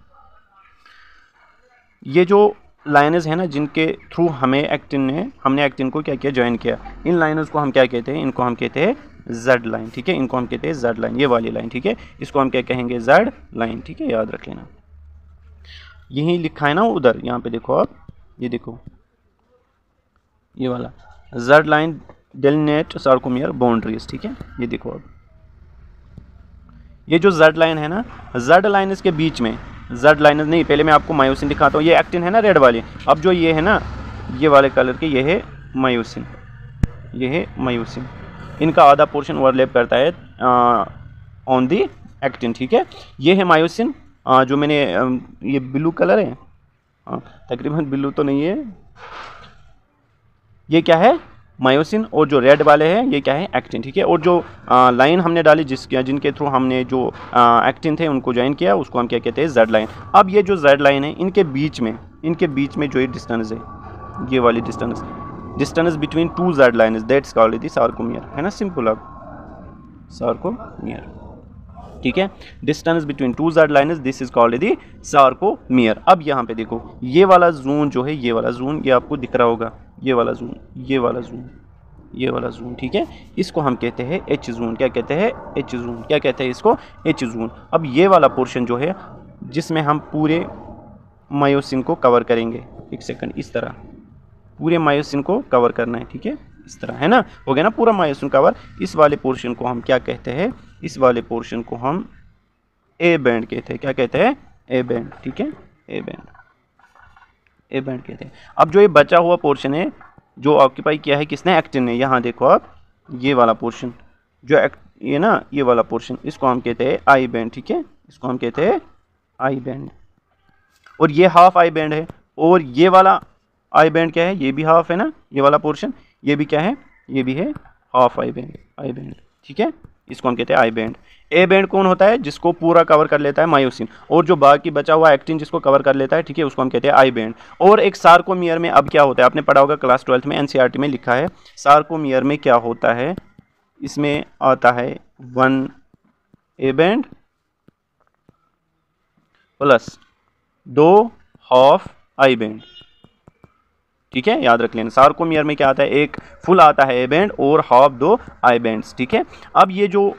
ये जो लाइन्स है ना, जिनके थ्रू हमने एक्टिन को क्या किया? ज्वाइन किया। इन लाइन्स को हम क्या कहते हैं? इनको हम कहते हैं जेड लाइन, ठीक है, इनको हम कहते हैं जेड लाइन, ये वाली लाइन, ठीक है, इसको हम क्या कहेंगे? जेड लाइन, ठीक है, याद रख लेना। यही लिखा है ना उधर, यहाँ पे देखो आप, ये देखो ये वाला जेड लाइन डेलिनेट सार्कोमियर बाउंड्रीज, ठीक है, ये देखो अब ये जो जेड लाइन है ना, जेड लाइन इसके बीच में, जेड लाइन नहीं, पहले मैं आपको मायोसिन दिखाता हूँ। ये एक्टिन है ना रेड वाली, अब जो ये है ना, ये वाले कलर के, ये है मायोसिन, ये है मायोसिन। इनका आधा पोर्शन ओवरलैप करता है ऑन दी एक्टिन, ठीक है। ये है मायोसिन, जो मैंने ये ब्लू कलर है, तकरीबन ब्लू तो नहीं है, ये क्या है मायोसिन, और जो रेड वाले हैं ये क्या है एक्टिन, ठीक है। और जो लाइन हमने डाली जिनके थ्रू हमने जो एक्टिन थे उनको ज्वाइन किया, उसको हम क्या कहते हैं जेड लाइन। अब ये जो जेड लाइन है इनके बीच में जो ये डिस्टेंस है, ये वाली distance between two Z lines, that's called the sarcomere, है ना, सिंपल। अब सार्कोमियर, ठीक है, distance between two Z lines, this is called the sarcomere. अब यहाँ पे देखो ये वाला जोन जो है, ये वाला जोन, ये आपको दिख रहा होगा, ये वाला जोन, ये वाला जोन, ये वाला जोन, ठीक है, इसको हम कहते हैं एच जोन। क्या कहते हैं? H zone. क्या कहते हैं इसको? H zone. अब ये वाला पोर्शन जो है जिसमें हम पूरे मायोसिन को कवर करेंगे, एक सेकंड, इस तरह पूरे मायोसिन को कवर करना है, ठीक है, इस तरह, है ना, हो गया ना पूरा मायोसिन कवर। इस वाले पोर्शन को हम क्या कहते हैं? इस वाले पोर्शन को हम ए बैंड कहते हैं। क्या कहते हैं? ए बैंड, ठीक है, ए बैंड, ए बैंड कहते हैं। अब जो ये बचा हुआ पोर्शन है जो ऑक्यूपाई किया है किसने? एक्टिन ने। यहाँ देखो आप, ये वाला पोर्शन जो ये ना, ये वाला पोर्शन, इसको हम कहते हैं आई बैंड, ठीक है, इसको हम कहते हैं आई बैंड। और ये हाफ आई बैंड है, और ये वाला आई बैंड क्या है? ये भी हाफ है ना, ये वाला पोर्शन, ये भी क्या है? ये भी है half I band, I band, ठीक है, इसको हम कहते हैं आई बैंड। ए बैंड कौन होता है? जिसको पूरा कवर कर लेता है मायोसिन, और जो बाकी बचा हुआ एक्टिन जिसको कवर कर लेता है, ठीक है, उसको हम कहते हैं आई बैंड। और एक सार्कोमियर में अब क्या होता है, आपने पढ़ा होगा क्लास 12 में, एनसीईआरटी में लिखा है, सार्कोमियर में क्या होता है, इसमें आता है 1 A band plus 2 half I band, ठीक है, याद रख लेना। सार्कोमियर में क्या आता है? एक फुल आता है ए बैंड और हाफ 2 आई बैंड्स, ठीक है। अब ये जो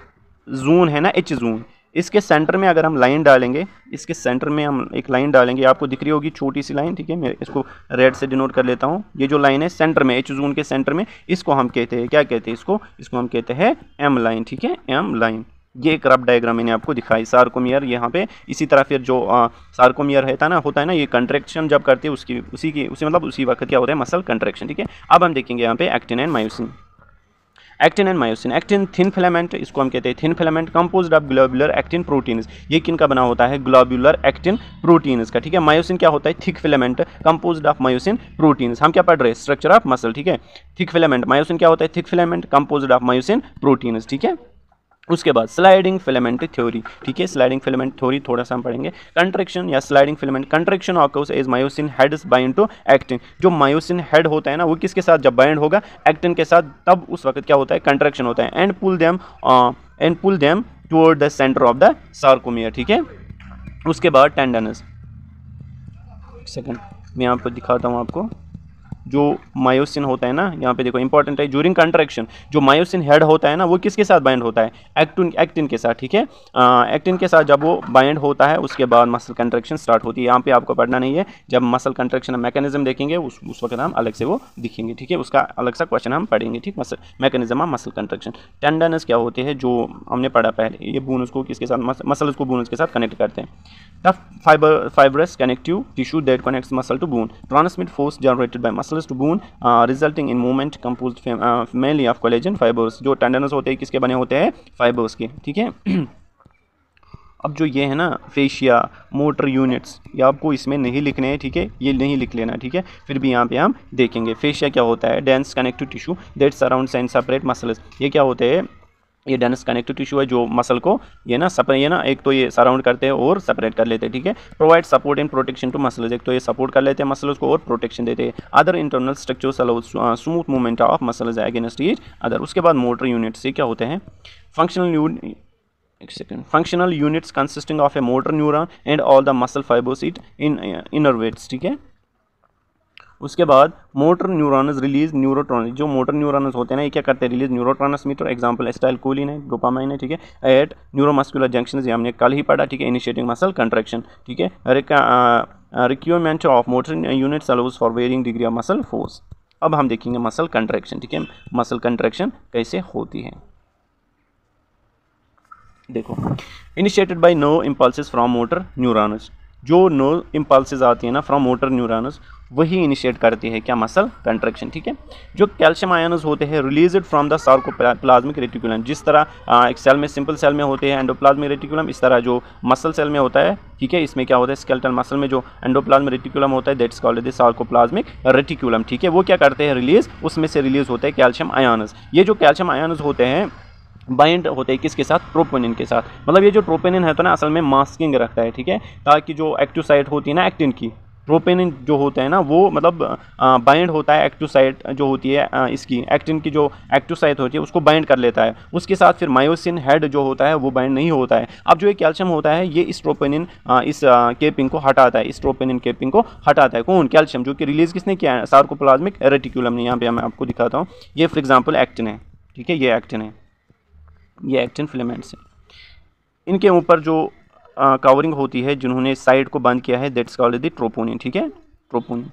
जोन है ना, एच जोन, इसके सेंटर में अगर हम लाइन डालेंगे, इसके सेंटर में हम एक लाइन डालेंगे, आपको दिख रही होगी छोटी सी लाइन, ठीक है, मैं इसको रेड से डिनोट कर लेता हूँ। ये जो लाइन है सेंटर में, एच जोन के सेंटर में, इसको हम कहते हैं, क्या कहते हैं इसको हम कहते हैं एम लाइन, ठीक है, एम लाइन। ये एक रफ डायग्राम मैंने आपको दिखाई सार्कोमियर यहाँ पे। इसी तरह फिर जो सार्कोमियर होता है ना, ये कंट्रैक्शन जब करते हैं उसी वक्त क्या होता है? मसल कंट्रैक्शन, ठीक है। अब हम देखेंगे यहाँ पे actin and myosin. Actin and myosin, actin thin filament, इसको हम कहते हैं thin filament, composed of globular actin proteins. ये किन का बना होता है? ग्लोबुलर एक्टिन प्रोटीन्स का, ठीक है। मायोसिन क्या होता है? Thick filament, composed of myosin proteins. हम क्या पढ़ रहे हैं? स्ट्रक्चर ऑफ मसल, ठीक है। थिक फिलामेंट, मायोसिन क्या होता है? Thick filament, composed of myosin proteins, ठीक है। उसके बाद स्लाइडिंग फिलामेंट थ्योरी, ठीक है, स्लाइडिंग फिलामेंट थ्योरी थोड़ा सा हम पढ़ेंगे। कंट्रैक्शन या sliding filament, contraction occurs as myosin heads bind to actin. जो मायोसिन हेड होता है ना, वो किसके साथ जब बाइंड होगा? एक्टिन के साथ, तब उस वक्त क्या होता है? कंट्रैक्शन होता है। And pull them toward the centre of the sarcomere, ठीक है। उसके बाद टेंडनस, सेकंड मैं यहाँ पर दिखाता हूँ आपको। जो मायोसिन होता है ना, यहाँ पे देखो इंपॉर्टेंट है, ड्यूरिंग कंट्रैक्शन जो मायोसिन हेड होता है ना, वो किसके साथ बाइंड होता है? एक्टिन के साथ, ठीक है। एक्टिन के साथ जब वो बाइंड होता है, उसके बाद मसल कंट्रैक्शन स्टार्ट होती है। यहाँ पे आपको पढ़ना नहीं है, जब मसल कंट्रैक्शन मैकेनिज्म देखेंगे उस वक्त हम अलग से वो दिखेंगे, ठीक है, उसका अलग सा क्वेश्चन हम पढ़ेंगे, ठीक। Muscle mechanism of muscle contraction. Tendons क्या होते हैं? जो हमने पढ़ा पहले, ये बोन्स को किसके साथ? मसल्स को बोन्स के साथ कनेक्ट करते हैं। Tough fibrous connective tissue that connects muscle to bone, transmit force generated by muscles to bone, resulting in movement composed mainly of collagen fibers। जो टेंडनस होते हैं किसके बने होते हैं? फाइबर्स के, ठीक है। अब जो ये है ना फेशिया, मोटर यूनिट्स, ये आपको इसमें नहीं लिखने हैं, ठीक है, ये नहीं लिख लेना, ठीक है, फिर भी यहाँ पे हम देखेंगे। फेशिया क्या होता है? Dense connective tissue that surrounds and separate muscles. ये क्या होते हैं? ये डेंस कनेक्टिव टिश्यू है जो मसल को ये ना एक तो ये सराउंड करते हैं और सेपरेट कर लेते हैं, ठीक है। Provide support and protection to muscles, एक तो ये सपोर्ट कर लेते हैं मसल्स को और प्रोटेक्शन देते हैं। Other internal structures allow smooth movement of muscles against each other. उसके बाद मोटर यूनिट्स, ये क्या होते हैं? Functional units consisting of a motor neuron and all the muscle fibres it innervates, ठीक है। उसके बाद मोटर न्यूरॉन्स रिलीज न्यूरोट्रॉन, जो मोटर न्यूरॉन्स होते हैं ना, ये क्या करते हैं? रिलीज न्यूरोट्रांसमीटर, एग्जांपल एसिटाइलकोलिन है, डोपामाइन है, ठीक है। एट न्यूरोमस्कुलर जंक्शंस, ये हमने कल ही पढ़ा, ठीक है। इनिशिएटिंग मसल कंट्रैक्शन, ठीक है। Requirement of motor units allows for varying degree of muscle force. अब हम देखेंगे मसल कंट्रैक्शन, ठीक है, मसल कंट्रैक्शन कैसे होती है। देखो, initiated by no impulses from motor neurons, जो नो इम्पल्सेस आती है ना फ्रॉम मोटर न्यूरॉन्स, वही इनिशिएट करती है क्या, मसल कंट्रैक्शन, ठीक है। जो कैल्शियम आयन्स होते हैं released from the sarcoplasmic reticulum, जिस तरह एक सेल में, सिंपल सेल में होते हैं एंडोप्लाज्मिक रेटिकुलम, इस तरह जो मसल सेल में होता है, ठीक है, इसमें क्या होता है, स्केलेटल मसल में जो एंडोप्लाज्मिक रेटिकुलम होता है that's called the sarcoplasmic reticulum, ठीक है। वो क्या करते हैं, रिलीज, उसमें से रिलीज होते हैं कैल्शियम आयन्स। ये जो कैल्शियम आयन्स होते हैं बाइंड होते हैं किसके साथ, ट्रोपोनिन के साथ। मतलब ये जो ट्रोपोनिन है तो ना असल में मास्किंग रखता है, ठीक है, ताकि जो एक्टिव साइट होती है ना एक्टिन की, ट्रोपोनिन जो होता है ना वो मतलब बाइंड होता है एक्टिव साइट जो होती है इसकी एक्टिन की जो एक्टिव साइट होती है उसको बाइंड कर लेता है। उसके साथ फिर मायोसिन हेड जो होता है वो बाइंड नहीं होता है। अब जो ये कैल्शियम होता है ये इस ट्रोपोनिन इस केपिंग को हटाता है, इस ट्रोपोनिन केपिंग को हटाता है। कौन, कैल्शियम, जो कि रिलीज किसने किया है, सार्कोप्लाज्मिक रेटिकुलम ने। यहाँ पे मैं आपको दिखाता हूँ, ये फॉर एग्जाम्पल एक्टिन है, ठीक है, ये एक्टिन है, ये एक्टिन फिलामेंट्स है, इनके ऊपर जो कवरिंग होती है जिन्होंने साइड को बंद किया है दैट्स कॉल्ड द ट्रोपोनिन, ठीक है, ट्रोपोनिन।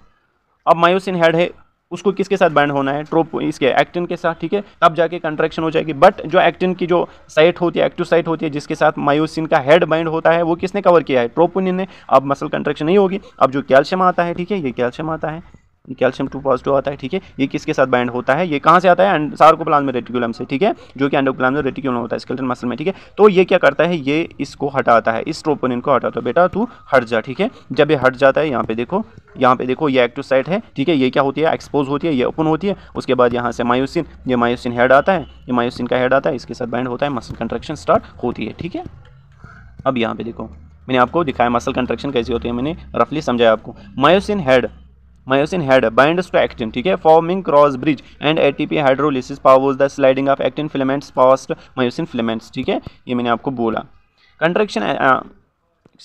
अब मायोसिन हेड है, उसको किसके साथ बाइंड होना है, इसके एक्टिन के साथ, ठीक है, तब जाके कंट्रैक्शन हो जाएगी। बट जो एक्टिन की जो साइट होती है, एक्टिव साइट होती है जिसके साथ मायोसिन का हेड बाइंड होता है, वो किसने कवर किया है, ट्रोपोनिन ने। अब मसल कंट्रैक्शन नहीं होगी। अब जो कैल्शियम आता है, ठीक है, ये कैल्शियम आता है, ये कैल्शियम 2 पॉजिटिव आता है, ठीक है, ये किसके साथ बाइंड होता है, ये कहाँ से आता है, सार्कोप्लाज्मिक रेटिकुलम से, ठीक है, जो कि एंडोप्लाज्मिक रेटिकुलम होता है स्केलेटल मसल में, ठीक है। तो ये क्या करता है, ये इसको हटाता है, इस ट्रोपोनिन को हटाता है, बेटा तू हट जा, ठीक है। जब ये हट जाता है, यहाँ पे देखो, यहाँ पे देखो, ये एक्टिव साइट है, ठीक है, ये क्या होती है, एक्सपोज होती है, ये ओपन होती है। उसके बाद यहाँ से मायोसिन, ये मायोसिन हेड आता है, ये मायोसिन का हेड आता है, इसके साथ बाइंड होता है, मसल कंट्रैक्शन स्टार्ट होती है, ठीक है। अब यहाँ पे देखो, मैंने आपको दिखाया मसल कंट्रैक्शन कैसी होती है, मैंने रफली समझाया आपको। Myosin head binds to actin, ठीक है, forming cross bridge and ATP hydrolysis powers the sliding of actin filaments past myosin filaments, ठीक है, ये मैंने आपको बोला।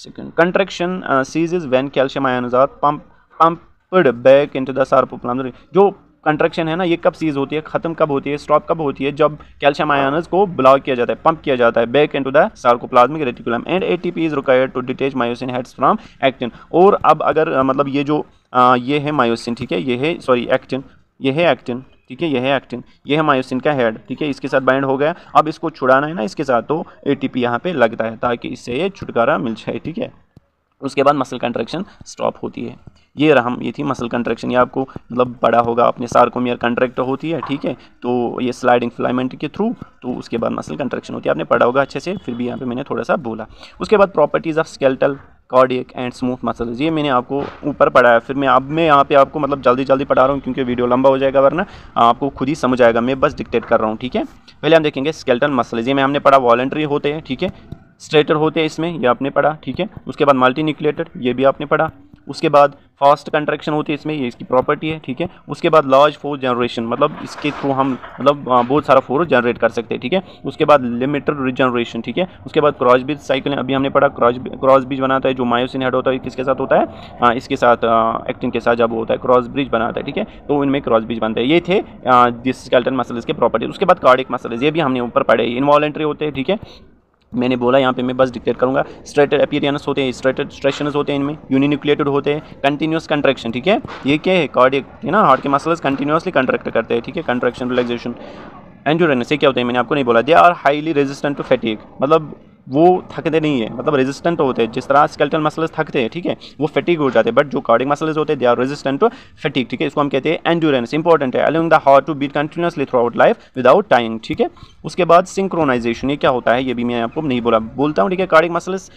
Contraction ceases when calcium ions are pumped back into the sarcoplasmic. जो contraction है ना, ये कब सीज होती है, खत्म कब होती है, स्टॉप कब होती है, जब कैल्शियम आयन्स को ब्लॉक किया जाता है, पंप किया जाता है back into the sarcoplasmic reticulum and ATP is required to detach myosin heads from actin. और अब अगर मतलब ये जो ये है मायोसिन, ठीक है, ये है सॉरी एक्टिन, ये है एक्टिन, ठीक है, ये है एक्टिन, ये है मायोसिन का हेड, ठीक है, इसके साथ बाइंड हो गया। अब इसको छुड़ाना है ना इसके साथ, तो एटीपी यहाँ पे लगता है ताकि इससे ये छुटकारा मिल जाए, ठीक है। उसके बाद मसल कंट्रैक्शन स्टॉप होती है। ये थी मसल कंट्रैक्शन। ये आपको मतलब पढ़ा होगा अपने, सार्कोमियर कंट्रैक्ट होती है, ठीक है, तो ये स्लाइडिंग फिलामेंट के थ्रू, तो उसके बाद मसल कंट्रैक्शन होती है। आपने पढ़ा होगा अच्छे से, फिर भी यहाँ पे मैंने थोड़ा सा बोला। उसके बाद properties of skeletal cardiac and smooth muscles, ये मैंने आपको ऊपर पढ़ा है, फिर मैं यहाँ पे आपको मतलब जल्दी पढ़ा रहा हूँ क्योंकि वीडियो लंबा हो जाएगा, वरना आपको खुद ही समझ आएगा, मैं बस डिक्टेट कर रहा हूँ, ठीक है। पहले हम देखेंगे स्केलेटल मसल्स, ये में हमने पढ़ा वॉलंटरी होते हैं, ठीक है, स्ट्रेटर होते हैं इसमें, ये आपने पढ़ा, ठीक है। उसके बाद मल्टी न्यूक्लिएटेड, ये भी आपने पढ़ा। उसके बाद फास्ट कंट्रैक्शन होती है इसमें, ये इसकी प्रॉपर्टी है, ठीक है। उसके बाद लार्ज फोर्स जनरेशन, मतलब इसके थ्रू हम मतलब बहुत सारा फोर्स जनरेट कर सकते हैं, ठीक है। उसके बाद लिमिटेड रिजनरेशन, ठीक है। उसके बाद क्रॉस ब्रिज साइकिल, अभी हमने पढ़ा क्रॉस ब्रिज बनाता है जो मायोसिन हेड होता है, किसके साथ होता है, इसके साथ एक्टिन के साथ जब होता है क्रॉस ब्रिज बनाता है, ठीक है, तो इनमें क्रॉस ब्रिज बनते हैं। ये थे दिस स्केलेटल मसल्स के प्रॉपर्टी। उसके बाद कार्डियक मसल्स, ये भी हमने ऊपर पढ़े, इनवॉलंटरी होते हैं, ठीक है, मैंने बोला यहाँ पे मैं बस डिक्टेट करूँगा। स्ट्रेटेड एपिरियनस होते हैं, स्ट्रेटेड स्ट्रेशनस होते हैं, इनमें यूनिन्यूक्लिएटेड होते हैं, कंटिन्यूस कंट्रैक्शन, ठीक है, ये क्या है, कार्डियक है ना, हार्ट के मसल्स कंटिन्यूसली कंट्रैक्ट करते हैं, ठीक है, कंट्रैक्शन रिलैक्सेशन। एंड्योरेंस, ये क्या होते हैं, मैंने आपको नहीं बोला। They are highly resistant to fatigue, मतलब वो थकते नहीं है, मतलब रेजिस्टेंट होते हैं, जिस तरह स्केलेटल मसल्स थकते हैं, ठीक है, वो फैटिग हो जाते हैं, बट जो कार्डियक मसल्स होते हैं they are resistant to fatigue, ठीक है, इसको हम कहते हैं एंड्योरेंस। इंपॉर्टेंट है, allowing the heart to beat continuously throughout life without timing, ठीक है। उसके बाद सिंक्रोनाइजेशन, ये क्या होता है, ये भी मैं आपको नहीं बोलता हूँ, ठीक है। कार्डियक मसल्स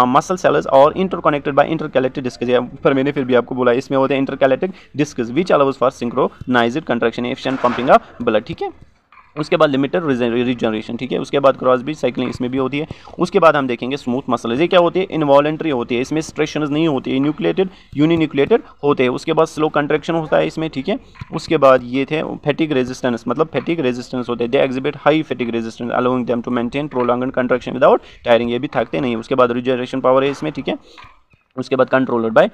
मसल सेल्स और इंटरकनेक्टेड बाय इंटरकैलेक्टिक डिस्क्स, पर मैंने फिर भी आपको बोला, इसमें होते हैं intercalated discs which allows for synchronised contraction efficient pumping of blood, ठीक है। उसके बाद लिमिटेड रिजनरेशन, ठीक है। उसके बाद क्रॉस ब्रिज साइकिलिंग, इसमें भी होती है। उसके बाद हम देखेंगे स्मूथ मसल्स, ये क्या होती है, इनवॉलंटरी होती है, इसमें स्ट्रेशंस नहीं होती है, न्यूक्लिएटेड यूनिन्यूक्लिएटेड होते हैं। उसके बाद स्लो कंट्रैक्शन होता है इसमें, ठीक है। उसके बाद ये थे फैटिग रेजिस्टेंस, मतलब फैटिग रेजिस्टेंस होते हैं, they exhibit high fatigue resistance allowing them to maintain prolonged contraction without tiring, ये भी थकते नहीं। उसके बाद रिजनरेशन पावर है इसमें, ठीक है। उसके बाद कंट्रोल्ड बाय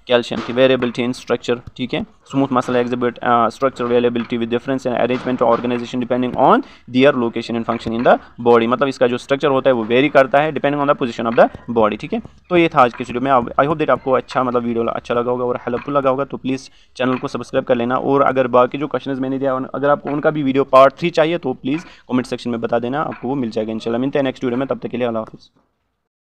कैल्शियम की वेरिएबिलिटी इन स्ट्रक्चर, ठीक है। Smooth muscle exhibit structure variability with difference in arrangement और organisation depending on their location and function in the body, मतलब इसका जो स्ट्रक्चर होता है वो वेरी करता है depending on the position of the body, ठीक है। तो ये था आज के वीडियो में। आई होप दैट आपको अच्छा मतलब वीडियो अच्छा लगा होगा और हेल्पफुल लगा होगा, तो प्लीज़ चैनल को सब्सक्राइब कर लेना। और अगर बाकी जो क्वेश्चन मैंने दिया, अगर आपको उनका भी वीडियो पार्ट 3 चाहिए तो प्लीज़ कमेंट सेक्शन में बता देना, आपको वो मिल जाएगा इंशाल्लाह। मिलते हैं नेक्स्ट वीडियो में, तब तक के लिए अल्लाह हाफिज़।